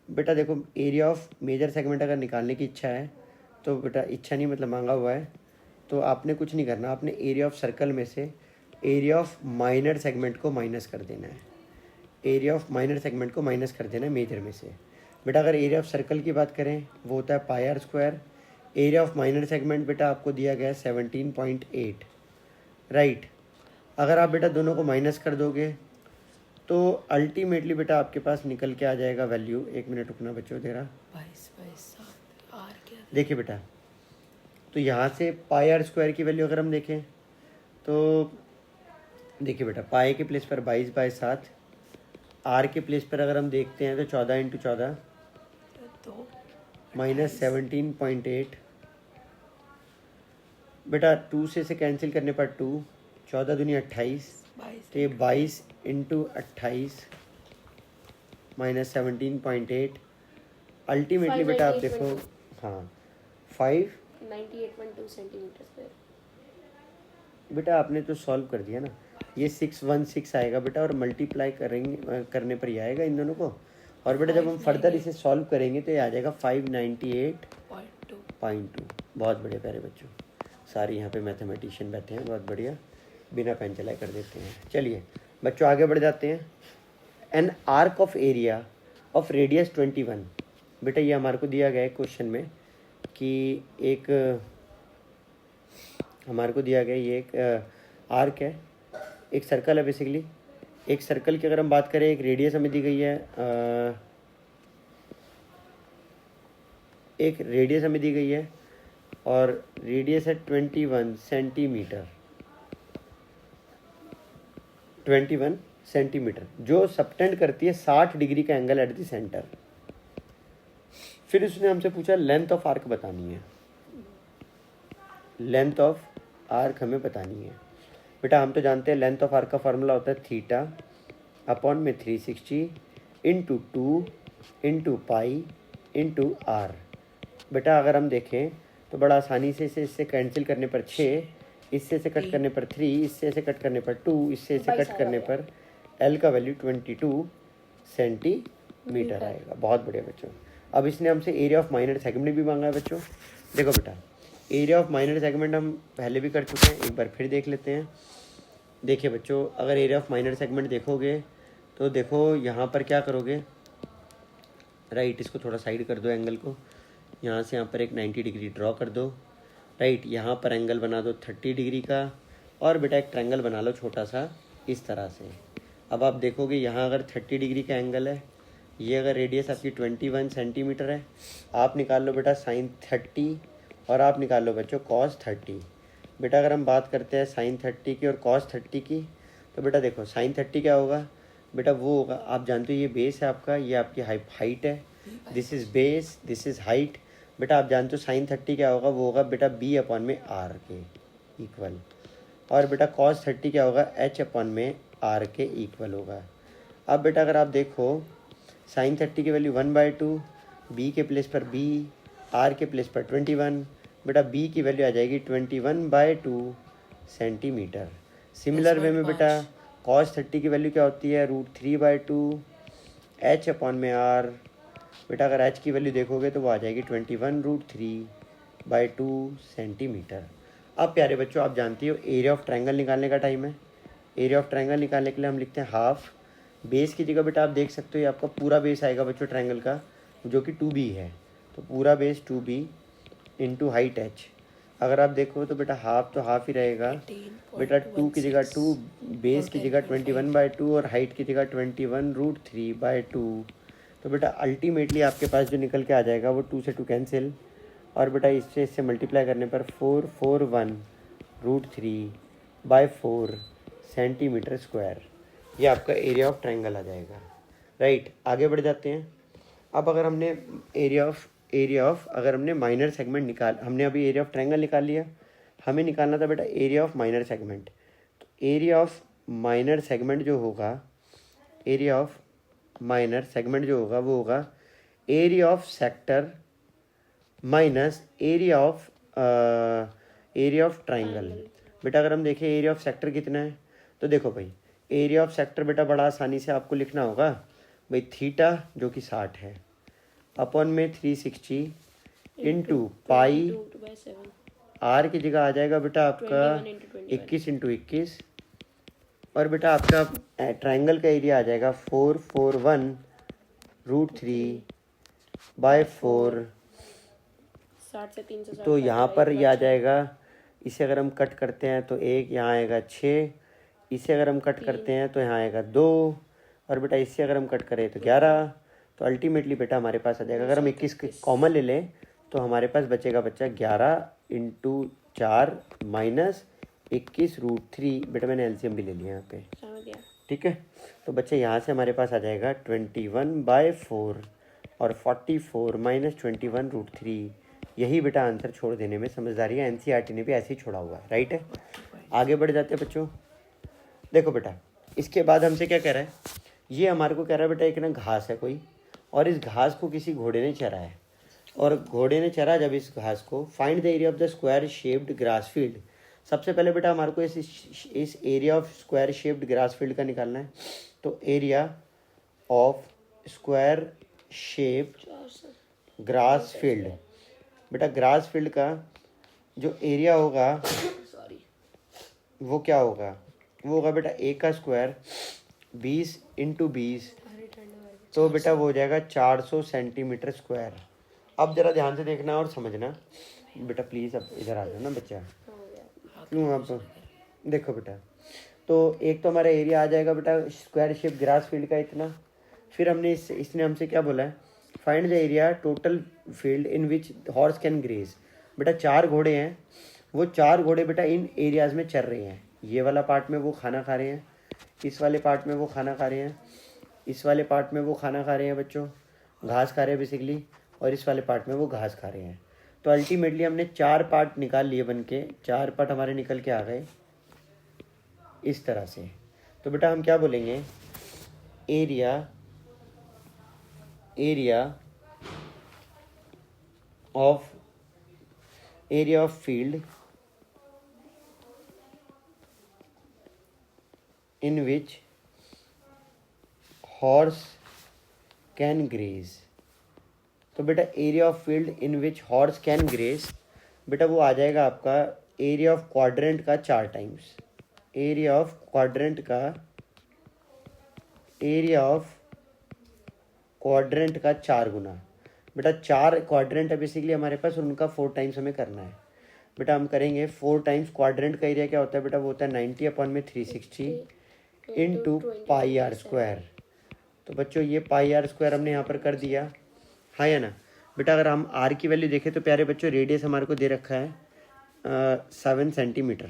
बेटा देखो एरिया ऑफ मेजर सेगमेंट अगर निकालने की इच्छा है तो बेटा इच्छा नहीं मतलब मांगा हुआ है, तो आपने कुछ नहीं करना, आपने एरिया ऑफ सर्कल में से एरिया ऑफ माइनर सेगमेंट को माइनस कर देना है। एरिया ऑफ माइनर सेगमेंट को माइनस कर देना है मेजर में से। बेटा अगर एरिया ऑफ सर्कल की बात करें वो होता है pi r square. Area of minor segment बेटा आपको दिया गया है 17.8, राइट। अगर आप बेटा दोनों को माइनस कर दोगे तो अल्टीमेटली बेटा आपके पास निकल के आ जाएगा वैल्यू, 1 मिनट रुकना बच्चों तेरा, 22/7 आर क्या। देखिए बेटा तो यहाँ से पाई आर स्क्वायर की वैल्यू अगर हम देखें तो देखिए बेटा पाई के प्लेस पर 22/7, आर के प्लेस पर अगर हम देखते हैं तो 14 × 14 तो माइनस 17.8। बेटा 2 से इसे कैंसिल करने पर 2, 14 दूनी 28, तो ये 22 × 28 माइनस 17.8। अल्टीमेटली बेटा आप देखो, हाँ 98.2 सेंटीमीटर स्क्वायर। बेटा आपने तो सॉल्व कर दिया ना, ये 616 आएगा बेटा, और मल्टीप्लाई करने पर ही आएगा इन दोनों को। और बेटा जब हम फर्दर इसे सॉल्व करेंगे तो ये आ जाएगा 598.2। बहुत बढ़िया प्यारे बच्चों, सारे यहाँ पे मैथमेटिशियन बैठे हैं, बहुत बढ़िया, बिना पेन चलाए कर देते हैं। चलिए बच्चों आगे बढ़ जाते हैं। An arc of area of radius 21। बेटा ये हमारे को दिया गया है क्वेश्चन में कि एक हमारे को दिया गया ये एक आर्क है, एक सर्कल है बेसिकली। एक सर्कल की अगर हम बात करें, एक रेडियस हमें दी गई है, एक रेडियस हमें दी गई है और रेडियस है 21 सेंटीमीटर, 21 सेंटीमीटर, जो सबटेंड करती है 60 डिग्री का एंगल एट द सेंटर। फिर उसने हमसे पूछा लेंथ ऑफ आर्क बतानी है, लेंथ ऑफ आर्क हमें बतानी है। बेटा हम तो जानते हैं लेंथ ऑफ आर्क का फार्मूला होता है थीटा अपॉन में 360 into 2 into pi into r. बेटा अगर हम देखें तो बड़ा आसानी से इससे कैंसिल करने पर 6, इससे से कट करने पर 3, इससे से कट करने पर 2, इससे से कट करने पर एल का वैल्यू 22 सेंटीमीटर आएगा। बहुत बढ़िया बच्चों। अब इसने हमसे एरिया ऑफ माइनर सेगमेंट भी मांगा है बच्चों। देखो बेटा एरिया ऑफ माइनर सेगमेंट हम पहले भी कर चुके हैं, एक बार फिर देख लेते हैं। देखिए बच्चों अगर एरिया ऑफ माइनर सेगमेंट देखोगे तो देखो यहाँ पर क्या करोगे, राइट, इसको थोड़ा साइड कर दो एंगल को, यहाँ से यहाँ पर एक 90 डिग्री ड्रॉ कर दो, राइट। यहाँ पर एंगल बना दो 30 डिग्री का, और बेटा एक ट्रायंगल बना लो छोटा सा इस तरह से। अब आप देखोगे यहाँ अगर 30 डिग्री का एंगल है, ये अगर रेडियस आपकी 21 सेंटीमीटर है, आप निकाल लो बेटा साइन 30 और आप निकाल लो बच्चों कॉस 30। बेटा अगर हम बात करते हैं साइन 30 की और कॉस 30 की, तो बेटा देखो साइन 30 क्या होगा, बेटा वो होगा, आप जानते हो ये बेस है आपका, ये आपकी हाइट है, this is base, this is height. बेटा आप जानते हो साइन 30 क्या होगा, वो होगा बेटा बी अपॉन में आर के इक्वल। और बेटा कॉस 30 क्या होगा, एच अपॉन में आर के इक्वल होगा। अब बेटा अगर आप देखो साइन 30 की वैल्यू 1/2, बी के प्लेस पर बी, आर के प्लेस पर 21, बेटा बी की वैल्यू आ जाएगी 21/2 सेंटीमीटर। सिमिलर वे में बेटा कॉस 30 की वैल्यू क्या होती है, √3/2 एच अपॉन में आर। बेटा अगर एच की वैल्यू देखोगे तो वो आ जाएगी 21√3/2 सेंटीमीटर। अब प्यारे बच्चों आप जानती हो एरिया ऑफ ट्रायंगल निकालने का टाइम है। एरिया ऑफ ट्रायंगल निकालने के लिए हम लिखते हैं हाफ, बेस की जगह बेटा आप देख सकते हो ये आपका पूरा बेस आएगा बच्चों ट्रायंगल का, जो कि 2b है, तो पूरा base 2b into height h। अगर आप देखो तो बेटा हाफ तो हाफ ही रहेगा, बेटा 2 की जगह 2, बेस की जगह 21/2 और हाइट की जगह 21√3/2। तो बेटा अल्टीमेटली आपके पास जो निकल के आ जाएगा वो 2 से 2 कैंसिल, और बेटा इससे मल्टीप्लाई करने पर 441√3/4 सेंटीमीटर स्क्वायर, ये आपका एरिया ऑफ ट्रायंगल आ जाएगा, राइट। आगे बढ़ जाते हैं। अब अगर हमने एरिया ऑफ अगर हमने माइनर सेगमेंट हमने अभी एरिया ऑफ ट्रायंगल निकाल लिया, हमें निकालना था बेटा एरिया ऑफ माइनर सेगमेंट। तो एरिया ऑफ माइनर सेगमेंट जो होगा, एरिया ऑफ माइनर सेगमेंट जो होगा वो होगा area of sector minus area of area of triangle. बेटा अगर हम देखें एरिया ऑफ सेक्टर कितना है, तो देखो भाई एरिया ऑफ सेक्टर बेटा बड़ा आसानी से आपको लिखना होगा भाई थीटा जो कि 60 है अपॉन में 360 इंटू पाई 2/7 आर की जगह आ जाएगा बेटा आपका 21 इंटू 21 और बेटा आपका ट्राइंगल का एरिया आ जाएगा 441√3/4। 60 से 360 तो यहाँ पर ये आ जाएगा, इसे अगर हम कट करते हैं तो एक, यहाँ आएगा 6, इसे अगर हम कट करते हैं तो यहाँ आएगा 2 और बेटा इससे अगर हम कट करें तो 11। तो अल्टीमेटली बेटा हमारे पास आ जाएगा, अगर हम 21 कॉमन ले लें तो हमारे पास बचेगा बच्चा 11 इंटू 4 माइनस 21√3। बेटा मैंने एलसीएम भी ले लिया यहाँ पे, समझ गया। ठीक है। तो बच्चे यहाँ से हमारे पास आ जाएगा 21/4 और 44 माइनस 21√3। यही बेटा आंसर छोड़ देने में समझदारी है, एनसीईआरटी ने भी ऐसे ही छोड़ा हुआ है, राइट है। आगे बढ़ जाते हैं बच्चों। देखो बेटा इसके बाद हमसे क्या कह रहा है, ये हमारे को कह रहा है बेटा एक ना घास है कोई और इस घास को किसी घोड़े ने चरा है और घोड़े ने चरा जब इस घास को, find the area of the square shaped grass field. सबसे पहले बेटा हमारे को इस area of square shaped grass field का निकालना है। तो area of square shaped grass field, बेटा ग्रास फील्ड का जो एरिया होगा वो क्या होगा, वो होगा बेटा ए का स्क्वायर 20 इंटू 20, तो बेटा वो हो जाएगा 400 सेंटीमीटर स्क्वायर। अब जरा ध्यान से देखना और समझना बेटा, प्लीज़ अब इधर आ जाओ ना बच्चा, क्यों आप देखो बेटा। तो एक तो हमारा एरिया आ जाएगा बेटा स्क्वायर शेप ग्रास फील्ड का इतना, फिर हमने इसने हमसे क्या बोला है, find the area total field in which horse can graze. बेटा 4 घोड़े हैं, वो 4 घोड़े बेटा इन एरियाज़ में चल रहे हैं। ये वाला पार्ट में वो खाना खा रहे हैं, इस वाले पार्ट में वो खाना खा रहे हैं, इस वाले पार्ट में वो खाना खा रहे हैं बच्चों, घास खा रहे हैं बेसिकली, और इस वाले पार्ट में वो घास खा रहे हैं। तो अल्टीमेटली हमने 4 पार्ट निकाल लिए बन के, 4 पार्ट हमारे निकल के आ गए इस तरह से। तो बेटा हम क्या बोलेंगे, area of field in which horse can graze। तो बेटा area of field in which horse can graze, बेटा वो आ जाएगा आपका एरिया ऑफ क्वाड्रेंट का 4 टाइम्स, एरिया ऑफ क्वाड्रेंट का 4 गुना। बेटा 4 क्वाड्रेंट है बेसिकली हमारे पास और उनका 4 टाइम्स हमें करना है। बेटा हम करेंगे 4 टाइम्स, क्वाड्रेंट का एरिया क्या होता है बेटा, वो होता है 90 अपॉन में 360 इंटू पाई आर स्क्वायर। तो बच्चों ये पाई आर स्क्वायर हमने यहाँ पर कर दिया, हाँ या ना बेटा। अगर हम आर की वैल्यू देखें तो प्यारे बच्चों रेडियस हमारे को दे रखा है 7 सेंटीमीटर।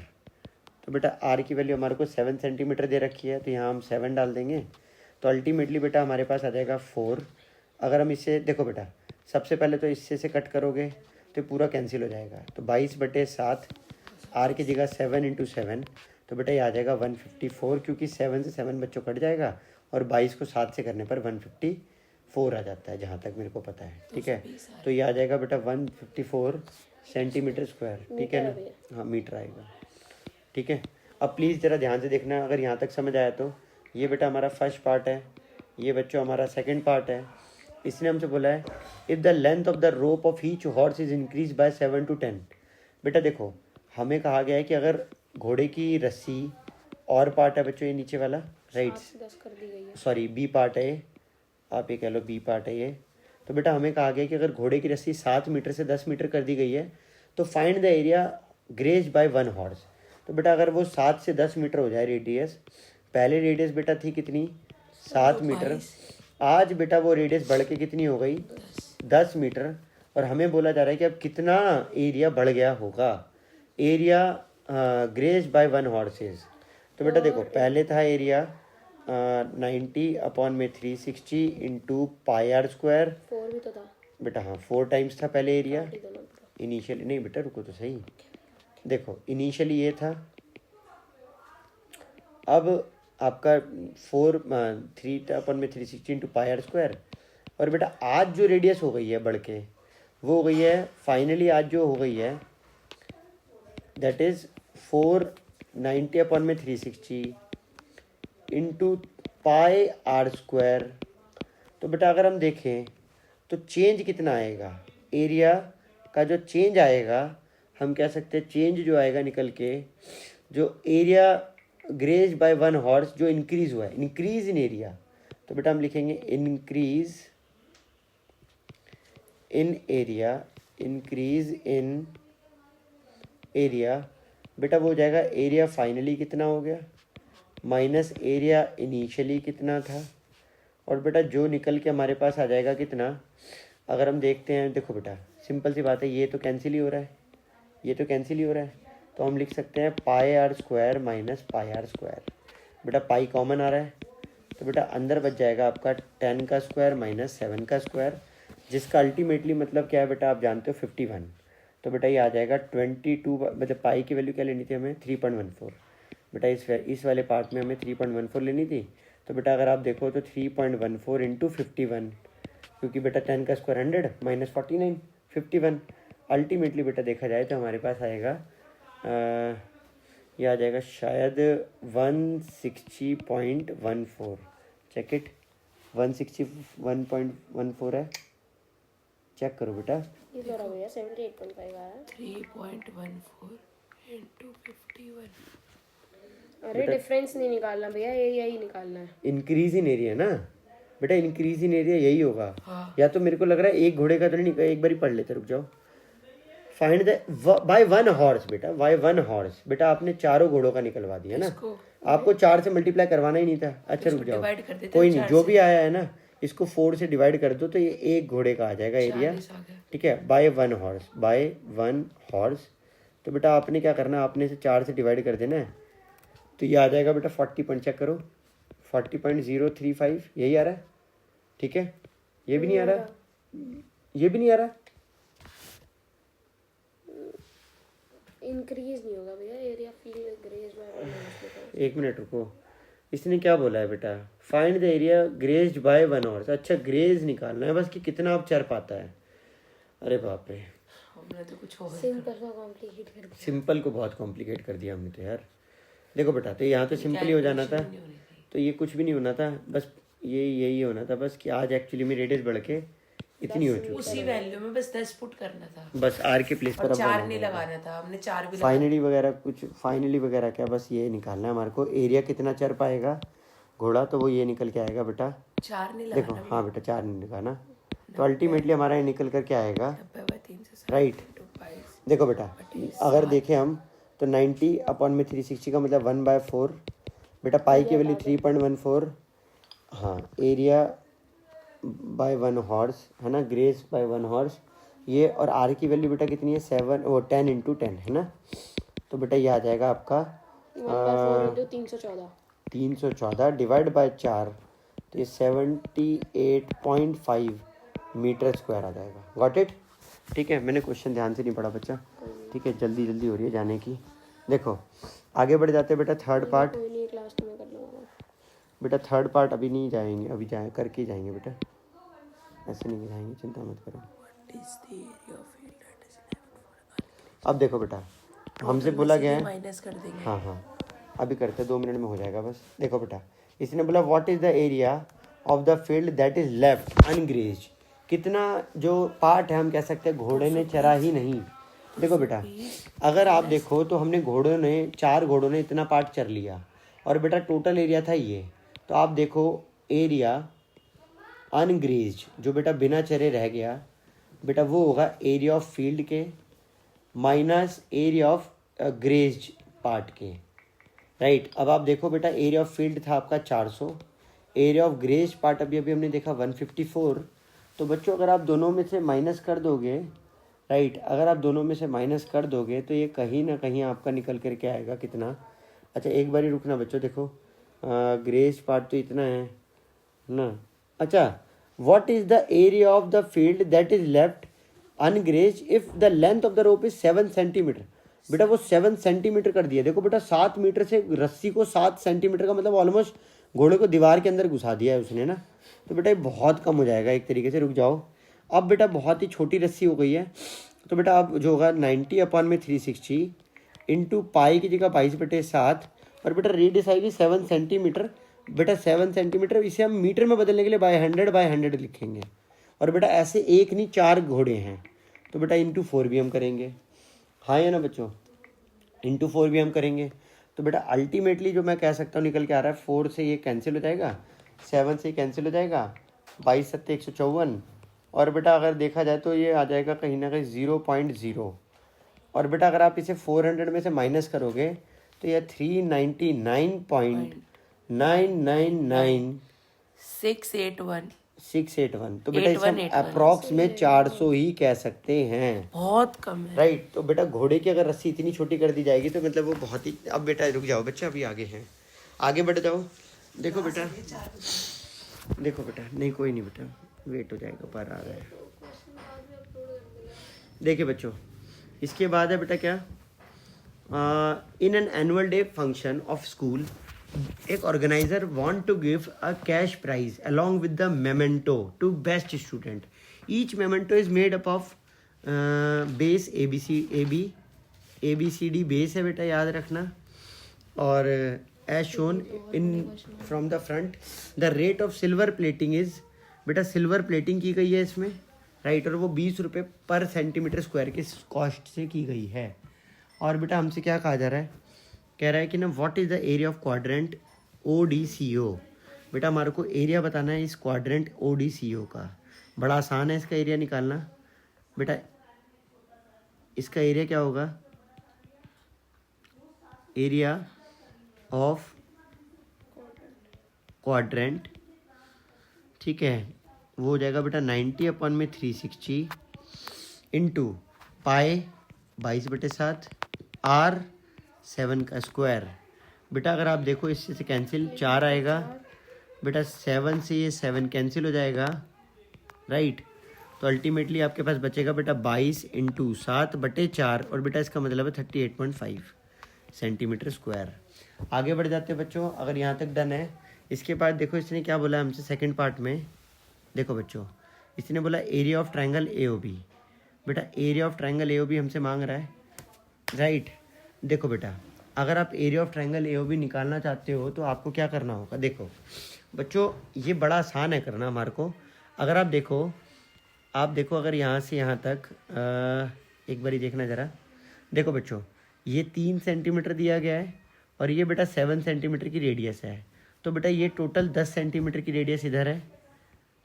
तो बेटा आर की वैल्यू हमारे को 7 सेंटीमीटर दे रखी है, तो यहाँ हम 7 डाल देंगे। तो अल्टीमेटली बेटा हमारे पास आ जाएगा 4। अगर हम इससे देखो बेटा, सबसे पहले तो इससे से कट करोगे तो पूरा कैंसिल हो जाएगा। तो 22/7 आर की जगह 7 इंटू 7, तो बेटा ये आ जाएगा 154, क्योंकि 7 से 7 बच्चों कट जाएगा और 22 को 7 से करने पर 154 आ जाता है जहाँ तक मेरे को पता है, ठीक है। तो ये आ जाएगा बेटा 154 सेंटीमीटर स्क्वायर, ठीक है ना, हाँ मीटर आएगा, ठीक है। अब प्लीज़ ज़रा ध्यान से देखना, अगर यहाँ तक समझ आया तो ये बेटा हमारा फर्स्ट पार्ट है, ये बच्चों हमारा सेकेंड पार्ट है। इसने हमसे बोला है if the length of the rope of each horse is increase by 7 to 10। बेटा देखो हमें कहा गया है कि अगर घोड़े की रस्सी और पार्ट है बच्चों ये नीचे वाला, राइट, 10 कर दी गई है, सॉरी बी पार्ट है ये, आप ये कह लो बी पार्ट है ये। तो बेटा हमें कहा गया कि अगर घोड़े की रस्सी 7 मीटर से 10 मीटर कर दी गई है तो find the area graze by 1 horse. तो बेटा अगर वो 7 से 10 मीटर हो जाए रेडियस, पहले रेडियस बेटा थी कितनी 7 मीटर, आज बेटा वो रेडियस बढ़ के कितनी हो गई 10 मीटर, और हमें बोला जा रहा है कि अब कितना एरिया बढ़ गया होगा, एरिया ग्रेज बाय 1 हॉर्सेज। तो बेटा देखो पहले था एरिया 90 अपॉन में 360 इंटू पाई आर स्क्वायर, 4 भी तो था बेटा हाँ 4 टाइम्स था पहले एरिया दोनों। इनिशियली, नहीं बेटा रुको तो सही, देखो इनिशियली ये था, अब आपका 3 अपन में 360 इंटू पाई आर स्क्वायर, और बेटा आज जो रेडियस हो गई है बढ़ के वो हो गई है फाइनली, आज जो हो गई है दैट इज 490 अपॉन में 360 इंटू पाई आर स्क्वायर। तो बेटा अगर हम देखें तो चेंज कितना आएगा, एरिया का जो चेंज आएगा हम कह सकते हैं चेंज जो आएगा निकल के, जो एरिया ग्रेज बाय 1 हॉर्स जो इंक्रीज हुआ है, इंक्रीज इन एरिया, तो बेटा हम लिखेंगे increase in area, increase in area. बेटा वो हो जाएगा एरिया फाइनली कितना हो गया माइनस एरिया इनिशियली कितना था, और बेटा जो निकल के हमारे पास आ जाएगा कितना, अगर हम देखते हैं, देखो बेटा सिंपल सी बात है, ये तो कैंसिल ही हो रहा है, ये तो कैंसिल ही हो रहा है, तो हम लिख सकते हैं pi r square minus pi r square. बेटा पाई कॉमन आ रहा है, तो बेटा अंदर बच जाएगा आपका 10 का स्क्वायर माइनस 7 का स्क्वायर, जिसका अल्टीमेटली मतलब क्या है बेटा आप जानते हो 51। तो बेटा ये आ जाएगा 22, मतलब पाई की वैल्यू क्या लेनी थी हमें 3.14। बेटा इस वाले पार्ट में हमें 3.14 लेनी थी, तो बेटा अगर आप देखो तो 3.14 इंटू 51, क्योंकि बेटा 10 का स्क्वायर 100 माइनस 49 51, अल्टीमेटली बेटा देखा जाए तो हमारे पास आएगा ये आ जाएगा शायद 160.14। चेक इट, 161.14 है, चेक करो बेटा। ये तो रहा भैया 78.5 आ रहा है। 3.14 इंटू 51। अरे डिफरेंस नहीं निकालना भैया, एरिया ही निकालना है। इंक्रीज इन एरिया ना बेटा, इंक्रीज इन एरिया यही होगा। हाँ। या तो मेरे को लग रहा है एक घोड़े का तो नहीं, एक बार ही पढ़ लेते, रुक जाओ। फाइंड द बाय 1 हॉर्स, बेटा बाय 1 हॉर्स, बेटा आपने चारों घोड़ों का निकलवा दिया ना, आपको 4 से मल्टीप्लाई करवाना ही नहीं था। अच्छा रुक जाओ, कोई नहीं, जो भी आया है ना इसको 4 से डिवाइड कर दो तो ये एक घोड़े का आ जाएगा एरिया, ठीक है, बाय 1 हॉर्स, बाय 1 हॉर्स। तो बेटा आपने क्या करना है, आपने से 4 से डिवाइड कर देना है, तो ये आ जाएगा बेटा 40 चेक करो 40.035 यही आ रहा है, ठीक है। ये भी नहीं आ रहा, ये भी नहीं आ रहा, इंक्रीज नहीं होगा भैया, एरिया फील्ड ग्रेज बाय 1 एक मिनट रुको, इसने क्या बोला है बेटा, find the area grazed by 1 horse. अच्छा ग्रेज निकालना है बस कि कितना आप चर पाता है। अरे बाप रे, हमने तो कुछ और सिंपल को कॉम्प्लिकेट कर दिया। सिंपल को बहुत कॉम्प्लिकेट कर दिया हमने तो यार। देखो बेटा तो यहाँ तो सिंपल ही हो जाना था, तो ये कुछ भी नहीं होना था, बस यही होना था बस कि आज एक्चुअली में रेडियस बढ़ के इतनी हो चुकी, उसी वैल्यू में बस 10 पुट करना था, बस आर के प्लेस पर। और 4 नहीं लगाना था, हमने 4 भी फाइनली वगैरह कुछ, फाइनली वगैरह क्या, बस ये निकालना है हमारे को एरिया कितना चर पाएगा घोड़ा, तो वो ये निकल के आएगा बेटा 4 नहीं देखो, लगाना। हाँ बेटा 4 नहीं लगाना, तो अल्टीमेटली हमारा ये निकल कर क्या आएगा, 90/360 राइट। देखो बेटा अगर देखें हम तो 90 अपॉन में 360 का मतलब 1/4, बेटा पाई की वैल्यू 3.14, हाँ एरिया बाय 1 हॉर्स है ना, ग्रेस बाय 1 हॉर्स ये, और आर की वैल्यू बेटा कितनी है 7 और 10 इंटू 10 है ना, तो बेटा ये आ जाएगा आपका 314 डिवाइड बाय 4, तो ये 78.5 मीटर स्क्वायर आ जाएगा। गॉट इट, ठीक है। मैंने क्वेश्चन ध्यान से नहीं पढ़ा बच्चा, ठीक है, जल्दी जल्दी हो रही है जाने की। देखो आगे बढ़ जाते हैं बेटा, थर्ड पार्ट। कोई नहीं, क्लास में कर लूंगा बेटा थर्ड पार्ट अभी नहीं जाएंगे, अभी जाए करके ही जाएंगे बेटा, ऐसे नहीं जाएंगे, चिंता मत करो। अब देखो बेटा हमसे बोला गया है, माइनस कर देंगे। हाँ अभी करते 2 मिनट में हो जाएगा बस। देखो बेटा इसने बोला what is the area of the field that is left ungrazed, कितना जो पार्ट है हम कह सकते हैं घोड़े ने चरा ही नहीं। देखो बेटा अगर आप देखो तो हमने 4 घोड़ों ने इतना पार्ट चर लिया, और बेटा टोटल एरिया था ये, तो आप देखो एरिया अनग्रेज्ड जो बेटा बिना चरे रह गया बेटा वो होगा एरिया ऑफ फील्ड के minus area of grazed part के, राइट। अब आप देखो बेटा एरिया ऑफ फील्ड था आपका 400, एरिया ऑफ ग्रेज्ड पार्ट अभी हमने देखा 154, तो बच्चों अगर आप दोनों में से माइनस कर दोगे, राइट, अगर आप दोनों में से माइनस कर दोगे तो ये कहीं ना कहीं आपका निकल करके आएगा कितना। अच्छा एक बार ही रुकना बच्चों, देखो ग्रेज पार्ट तो इतना है ना। अच्छा what is the area of the field that is left ungrazed if the length of the rope is 7 centimetre. बेटा वो 7 सेंटीमीटर कर दिया, देखो बेटा 7 मीटर से रस्सी को 7 सेंटीमीटर का मतलब ऑलमोस्ट घोड़े को दीवार के अंदर घुसा दिया है उसने ना, तो बेटा ये बहुत कम हो जाएगा एक तरीके से। रुक जाओ, अब बेटा बहुत ही छोटी रस्सी हो गई है, तो बेटा अब जो होगा 90 अपॉन में 360 इंटू पाई की जगह 22/7 और बेटा रेडियस आएगी 7 सेंटीमीटर। बेटा 7 सेंटीमीटर इसे हम मीटर में बदलने के लिए बाय 100 लिखेंगे। और बेटा ऐसे एक नहीं 4 घोड़े हैं तो बेटा इंटू 4 भी हम करेंगे, हाँ या ना बच्चों, इंटू 4 भी हम करेंगे। तो बेटा अल्टीमेटली जो मैं कह सकता हूँ निकल के आ रहा है 4 से ये कैंसिल हो जाएगा, 7 से कैंसिल हो जाएगा, 22 7 154 और बेटा अगर देखा जाए तो ये आ जाएगा कहीं ना कहीं 0.0 और बेटा अगर आप इसे 400 में से माइनस करोगे तो ये 399.999 681 तो बेटा इसे हम 8181 अप्रॉक्स में 400 ही कह सकते हैं, बहुत कम है। राइट। तो बेटा घोड़े की अगर रस्सी इतनी छोटी कर दी जाएगी तो मतलब वो बहुत ही, अब बेटा रुक जाओ बच्चा, अभी आगे हैं, आगे बढ़ जाओ। देखो बेटा, देखो बेटा, नहीं कोई नहीं बेटा, वेट हो जाएगा, पर आ रहा है। देखिए बच्चों, इसके बाद है बेटा क्या, in an annual day function of school एक organiser want to give a cash prize along with the memento to best student. Each memento is made up of base ABCD base है बेटा, याद रखना। और as shown in from the front the rate of silver plating is, बेटा silver plating की गई है इसमें, राइट, और वो 20 रुपये पर सेंटीमीटर स्क्वायर की कॉस्ट से की गई है। और बेटा हमसे क्या कहा जा रहा है, कह रहा है कि ना what is the area of quadrant ODCO। बेटा हमारे को एरिया बताना है इस क्वाड्रेंट ODCO का, बड़ा आसान है इसका एरिया निकालना। बेटा इसका एरिया क्या होगा, एरिया ऑफ क्वाड्रेंट, ठीक है, वो हो जाएगा बेटा 90/360 इंटू पाई 22/7 R 7 का स्क्वायर। बेटा अगर आप देखो इससे से कैंसिल 4 आएगा, बेटा 7 से ये 7 कैंसिल हो जाएगा, राइट। तो अल्टीमेटली आपके पास बचेगा बेटा 22 इंटू 7/4 और बेटा इसका मतलब है 38.5 सेंटीमीटर स्क्वायर। आगे बढ़ जाते हैं बच्चों, अगर यहाँ तक डन है। इसके बाद देखो इसने क्या बोला हमसे सेकंड पार्ट में, देखो बच्चों इसने बोला एरिया ऑफ ट्रायंगल AOB। बेटा एरिया ऑफ ट्रायंगल AOB हमसे मांग रहा है, राइट। देखो बेटा अगर आप एरिया ऑफ ट्रायंगल AOB निकालना चाहते हो तो आपको क्या करना होगा, देखो बच्चों ये बड़ा आसान है करना हमारे को। अगर आप देखो अगर यहाँ से यहाँ तक एक बारी देखना ज़रा, देखो बच्चों ये 3 सेंटीमीटर दिया गया है और ये बेटा 7 सेंटीमीटर की रेडियस है, तो बेटा ये टोटल 10 सेंटीमीटर की रेडियस इधर है,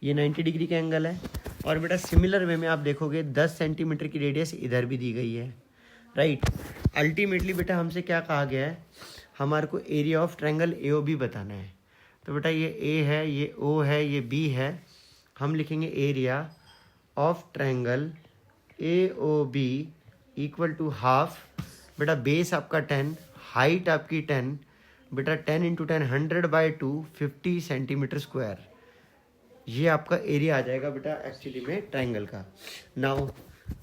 ये 90 डिग्री का एंगल है। और बेटा सिमिलर वे में आप देखोगे 10 सेंटीमीटर की रेडियस इधर भी दी गई है, राइट। अल्टीमेटली बेटा हमसे क्या कहा गया है, हमारे को एरिया ऑफ ट्रायंगल AOB बताना है। तो बेटा ये A है, ये O है, ये B है, हम लिखेंगे area of triangle AOB equal to half, बेटा बेस आपका 10, हाइट आपकी 10, बेटा 10 इंटू 10 100/2 50 सेंटीमीटर स्क्वायर, ये आपका एरिया आ जाएगा बेटा एक्चुअली में ट्रायंगल का। नाउ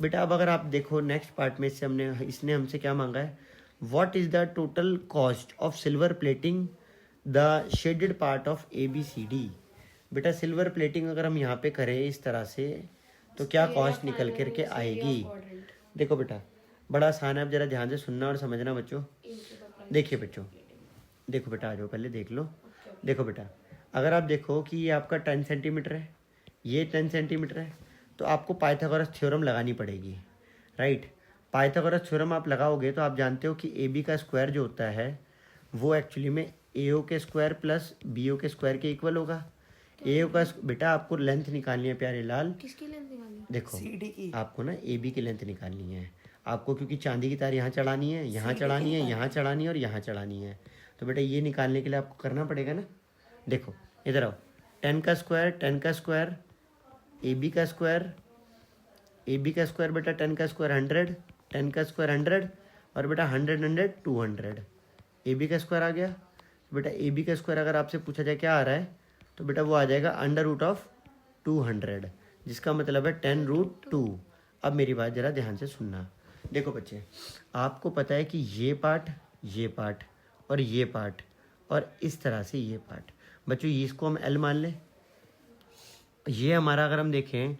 बेटा अब अगर आप देखो नेक्स्ट पार्ट में इसने हमसे क्या मांगा है, what is the total cost of silver plating the shaded part of ABCD। बेटा सिल्वर प्लेटिंग अगर हम यहाँ पे करें इस तरह से तो क्या कॉस्ट निकल करके आएगी। देखो बेटा बड़ा आसान है, अब जरा ध्यान से सुनना और समझना बच्चों। देखिए बच्चों, देखो बेटा आ जाओ पहले देख लो। देखो बेटा अगर आप देखो कि ये आपका 10 सेंटीमीटर है, ये 10 सेंटीमीटर है, तो आपको पाइथागोरस थ्योरम लगानी पड़ेगी, राइट। पाइथागोरस थ्योरम आप लगाओगे तो आप जानते हो कि AB का स्क्वायर जो होता है वो एक्चुअली में AO के स्क्वायर प्लस BO के स्क्वायर के इक्वल होगा। AO का बेटा आपको लेंथ निकालनी है प्यारे लाल, किसकी लेंथ निकालनी है? देखो CD की। आपको ना AB की लेंथ निकालनी है आपको, क्योंकि चांदी की तार यहाँ चढ़ानी है, यहाँ चढ़ानी है, यहाँ चढ़ानी है और यहाँ चढ़ानी है। तो बेटा ये निकालने के लिए आपको करना पड़ेगा ना, देखो इधर आओ, 10 का स्क्वायर 10 का स्क्वायर, AB का स्क्वायर बेटा 10 का स्क्वायर 100, 10 का स्क्वायर 100 और बेटा 100 200, AB का स्क्वायर आ गया। बेटा AB का स्क्वायर अगर आपसे पूछा जाए क्या आ रहा है तो बेटा वो आ जाएगा √200, जिसका मतलब है 10√2। अब मेरी बात ज़रा ध्यान से सुनना। देखो बच्चे आपको पता है कि ये पार्ट और ये पार्ट और इस तरह से ये पार्ट, बच्चों इसको हम L मान लें। ये हमारा अगर हम देखें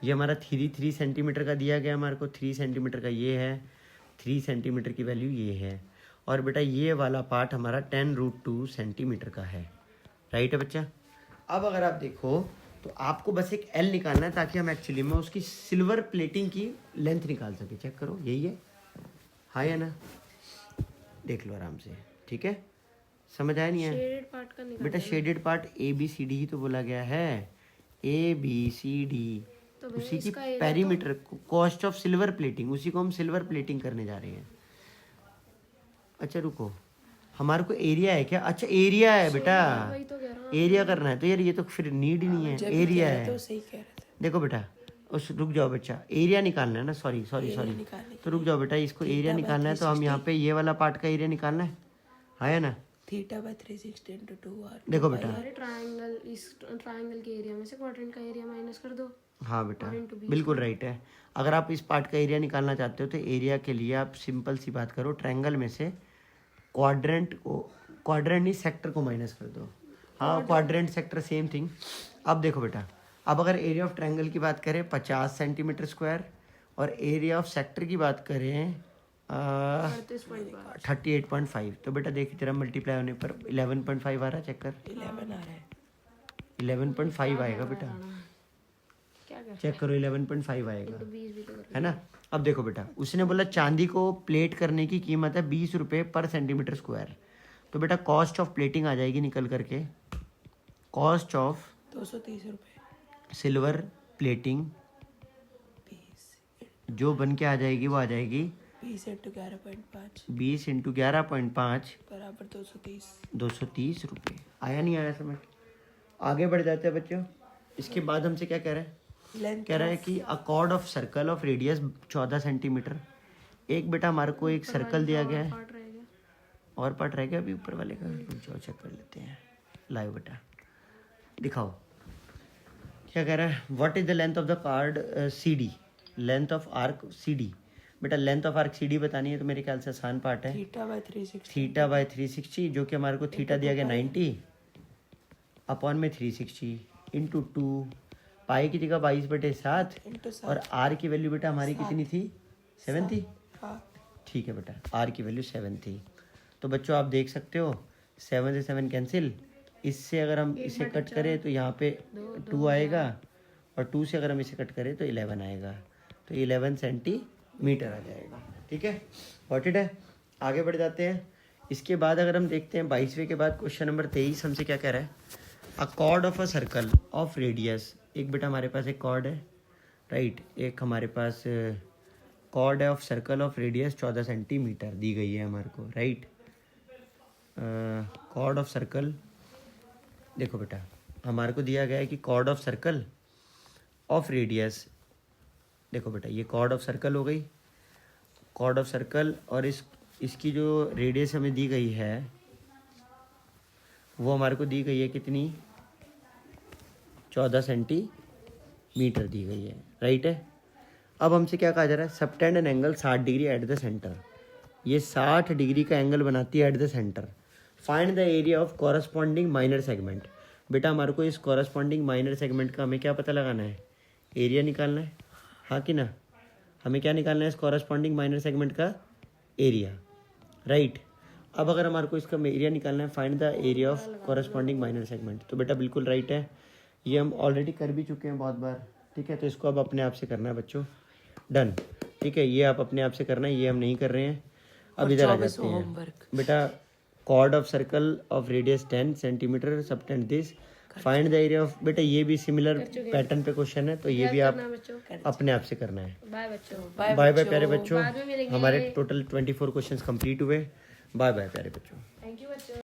ये हमारा 3 सेंटीमीटर का दिया गया, हमारे को 3 सेंटीमीटर का ये है, 3 सेंटीमीटर की वैल्यू ये है, और बेटा ये वाला पार्ट हमारा 10√2 सेंटीमीटर का है, राइट है बच्चा। अब अगर आप देखो तो आपको बस एक एल निकालना है ताकि हम एक्चुअली में उसकी सिल्वर प्लेटिंग की लेंथ निकाल सके। चेक करो, यही है, हाँ या ना, देख लो आराम से, ठीक है, समझ आया नहीं है शेडेड पार्ट का निकाल बेटा? शेडेड पार्ट ABCD ही तो बोला गया है, ABCD, तो उसी की इसका area perimeter, cost of silver plating, उसी को हम सिल्वर प्लेटिंग करने जा रहे हैं। अच्छा रुको, हमारे को एरिया है क्या? अच्छा एरिया है बेटा, वही तो कह रहा हूँ। एरिया करना है तो यार ये तो फिर नीड ही नहीं है, एरिया है। तो सही कह रहे थे। देखो बेटा, उस रुक जाओ बच्चा, एरिया निकालना है ना, सॉरी, निकालने तो रुक जाओ बेटा, इसको एरिया निकालना है तो हम यहाँ पे ये वाला पार्ट का एरिया निकालना है, हाँ या ना? θ/360 × 2r। देखो बेटा, अरे ट्रायंगल, इस ट्रायंगल के एरिया में से क्वाड्रेंट का एरिया माइनस कर दो। हाँ बेटा बिल्कुल राइट है। अगर आप इस पार्ट का एरिया निकालना चाहते हो तो एरिया के लिए आप सिंपल सी बात करो, ट्रायंगल में से क्वाड्रेंट नहीं, सेक्टर को माइनस कर दो। हाँ, क्वाड्रेंट सेक्टर सेम थिंग। अब देखो बेटा, अब अगर एरिया ऑफ ट्रायंगल की बात करें 50 सेंटीमीटर स्क्वायर, और एरिया ऑफ सेक्टर की बात करें 38.5, तो बेटा देख तेरा मल्टीप्लाई होने पर 11.5 आ रहा है, चेक कर, 11 आ रहा है। 11.5 आएगा बेटा, क्या कर चेक करो 11.5 आएगा, 20 भी तो कर। है ना। अब देखो बेटा, उसने बोला चांदी को प्लेट करने की कीमत है 20 रुपये पर सेंटीमीटर स्क्वायर, तो बेटा कॉस्ट ऑफ प्लेटिंग आ जाएगी निकल करके, कॉस्ट ऑफ 230 रुपये। सिल्वर प्लेटिंग 20 जो बन के आ जाएगी वो आ जाएगी 20 × 11.5 20 × 11.5 बराबर 230। 230 रुपये। आया नहीं आया समझ? आगे बढ़ जाते हैं बच्चों। इसके बाद हमसे क्या कह रहा है? लेंथ कह रहा है कि अ cord of circle of radius 14 centimetre. एक बेटा हमारे को एक सर्कल दिया गया है, पार्ट रह गया। और पार्ट रह गया अभी ऊपर वाले का, जो चेक कर लेते हैं। लाइव बेटा दिखाओ क्या कह रहा है। What is the length of the card CD, length of arc CD। बेटा लेंथ ऑफ आर्क CD बतानी है तो मेरे ख्याल से आसान पार्ट है, θ/360। θ/360, जो कि हमारे को थीटा दिया गया 90 अपॉन में 360 इंटू 2, पाई की जगह 22/7, इंटू 7। और आर की वैल्यू बेटा हमारी कितनी थी? 7 थी। हाँ। ठीक है बेटा, आर की वैल्यू 7 थी। तो बच्चों आप देख सकते हो 7 से 7 कैंसिल, इससे अगर हम इसे कट करें तो यहाँ पे 2 आएगा, और 2 से अगर हम इसे कट करें तो 11 आएगा, तो 11 सेंटीमीटर आ जाएगा। ठीक है, वॉट इट है। आगे बढ़ जाते हैं। इसके बाद अगर हम देखते हैं 22वें के बाद क्वेश्चन नंबर 23 हमसे क्या कह रहा है। अ cord of a circle of radius, एक बेटा हमारे पास एक कॉर्ड है, राइट, एक हमारे पास कॉर्ड है of circle of radius 14 centimetre दी गई है हमारे को, राइट। कॉर्ड ऑफ सर्कल, देखो बेटा हमारे को दिया गया है कि chord of circle of radius, देखो बेटा ये कॉर्ड ऑफ सर्कल हो गई, कॉर्ड ऑफ सर्कल, और इसकी जो रेडियस हमें दी गई है वो हमारे को दी गई है कितनी? 14 सेंटीमीटर दी गई है, राइट है। अब हमसे क्या कहा जा रहा है, subtend an angle 60 degree at the centre, ये 60 डिग्री का एंगल बनाती है at the centre. Find the area of corresponding minor segment. बेटा हमारे को इस कॉरस्पॉन्डिंग माइनर सेगमेंट का हमें क्या पता लगाना है? एरिया निकालना है, हाँ कि ना। हमें क्या निकालना है इस कॉरस्पॉन्डिंग माइनर सेगमेंट का? Area, right. अब अगर हमारे को इसका एरिया निकालना है, find the area of corresponding minor segment, तो बेटा बिल्कुल राइट है, ये हम ऑलरेडी कर भी चुके हैं बहुत बार, ठीक है। तो इसको अब अपने आप से करना है बच्चों, डन, ठीक है। ये आप अपने आप से करना है, ये हम नहीं कर रहे हैं। अब इधर आ जाते हैं बेटा, chord of circle of radius 10 centimetre, subtend this, find the area of, बेटा ये भी सिमिलर पैटर्न पे क्वेश्चन है, तो ये भी आप अपने आप से करना है। बाय बच्चों। बाय बाय प्यारे बच्चों, बाद में मिलेंगे। हमारे टोटल 24 क्वेश्चंस कंप्लीट हुए। बाय बाय प्यारे बच्चों। थैंक यू बच्चों।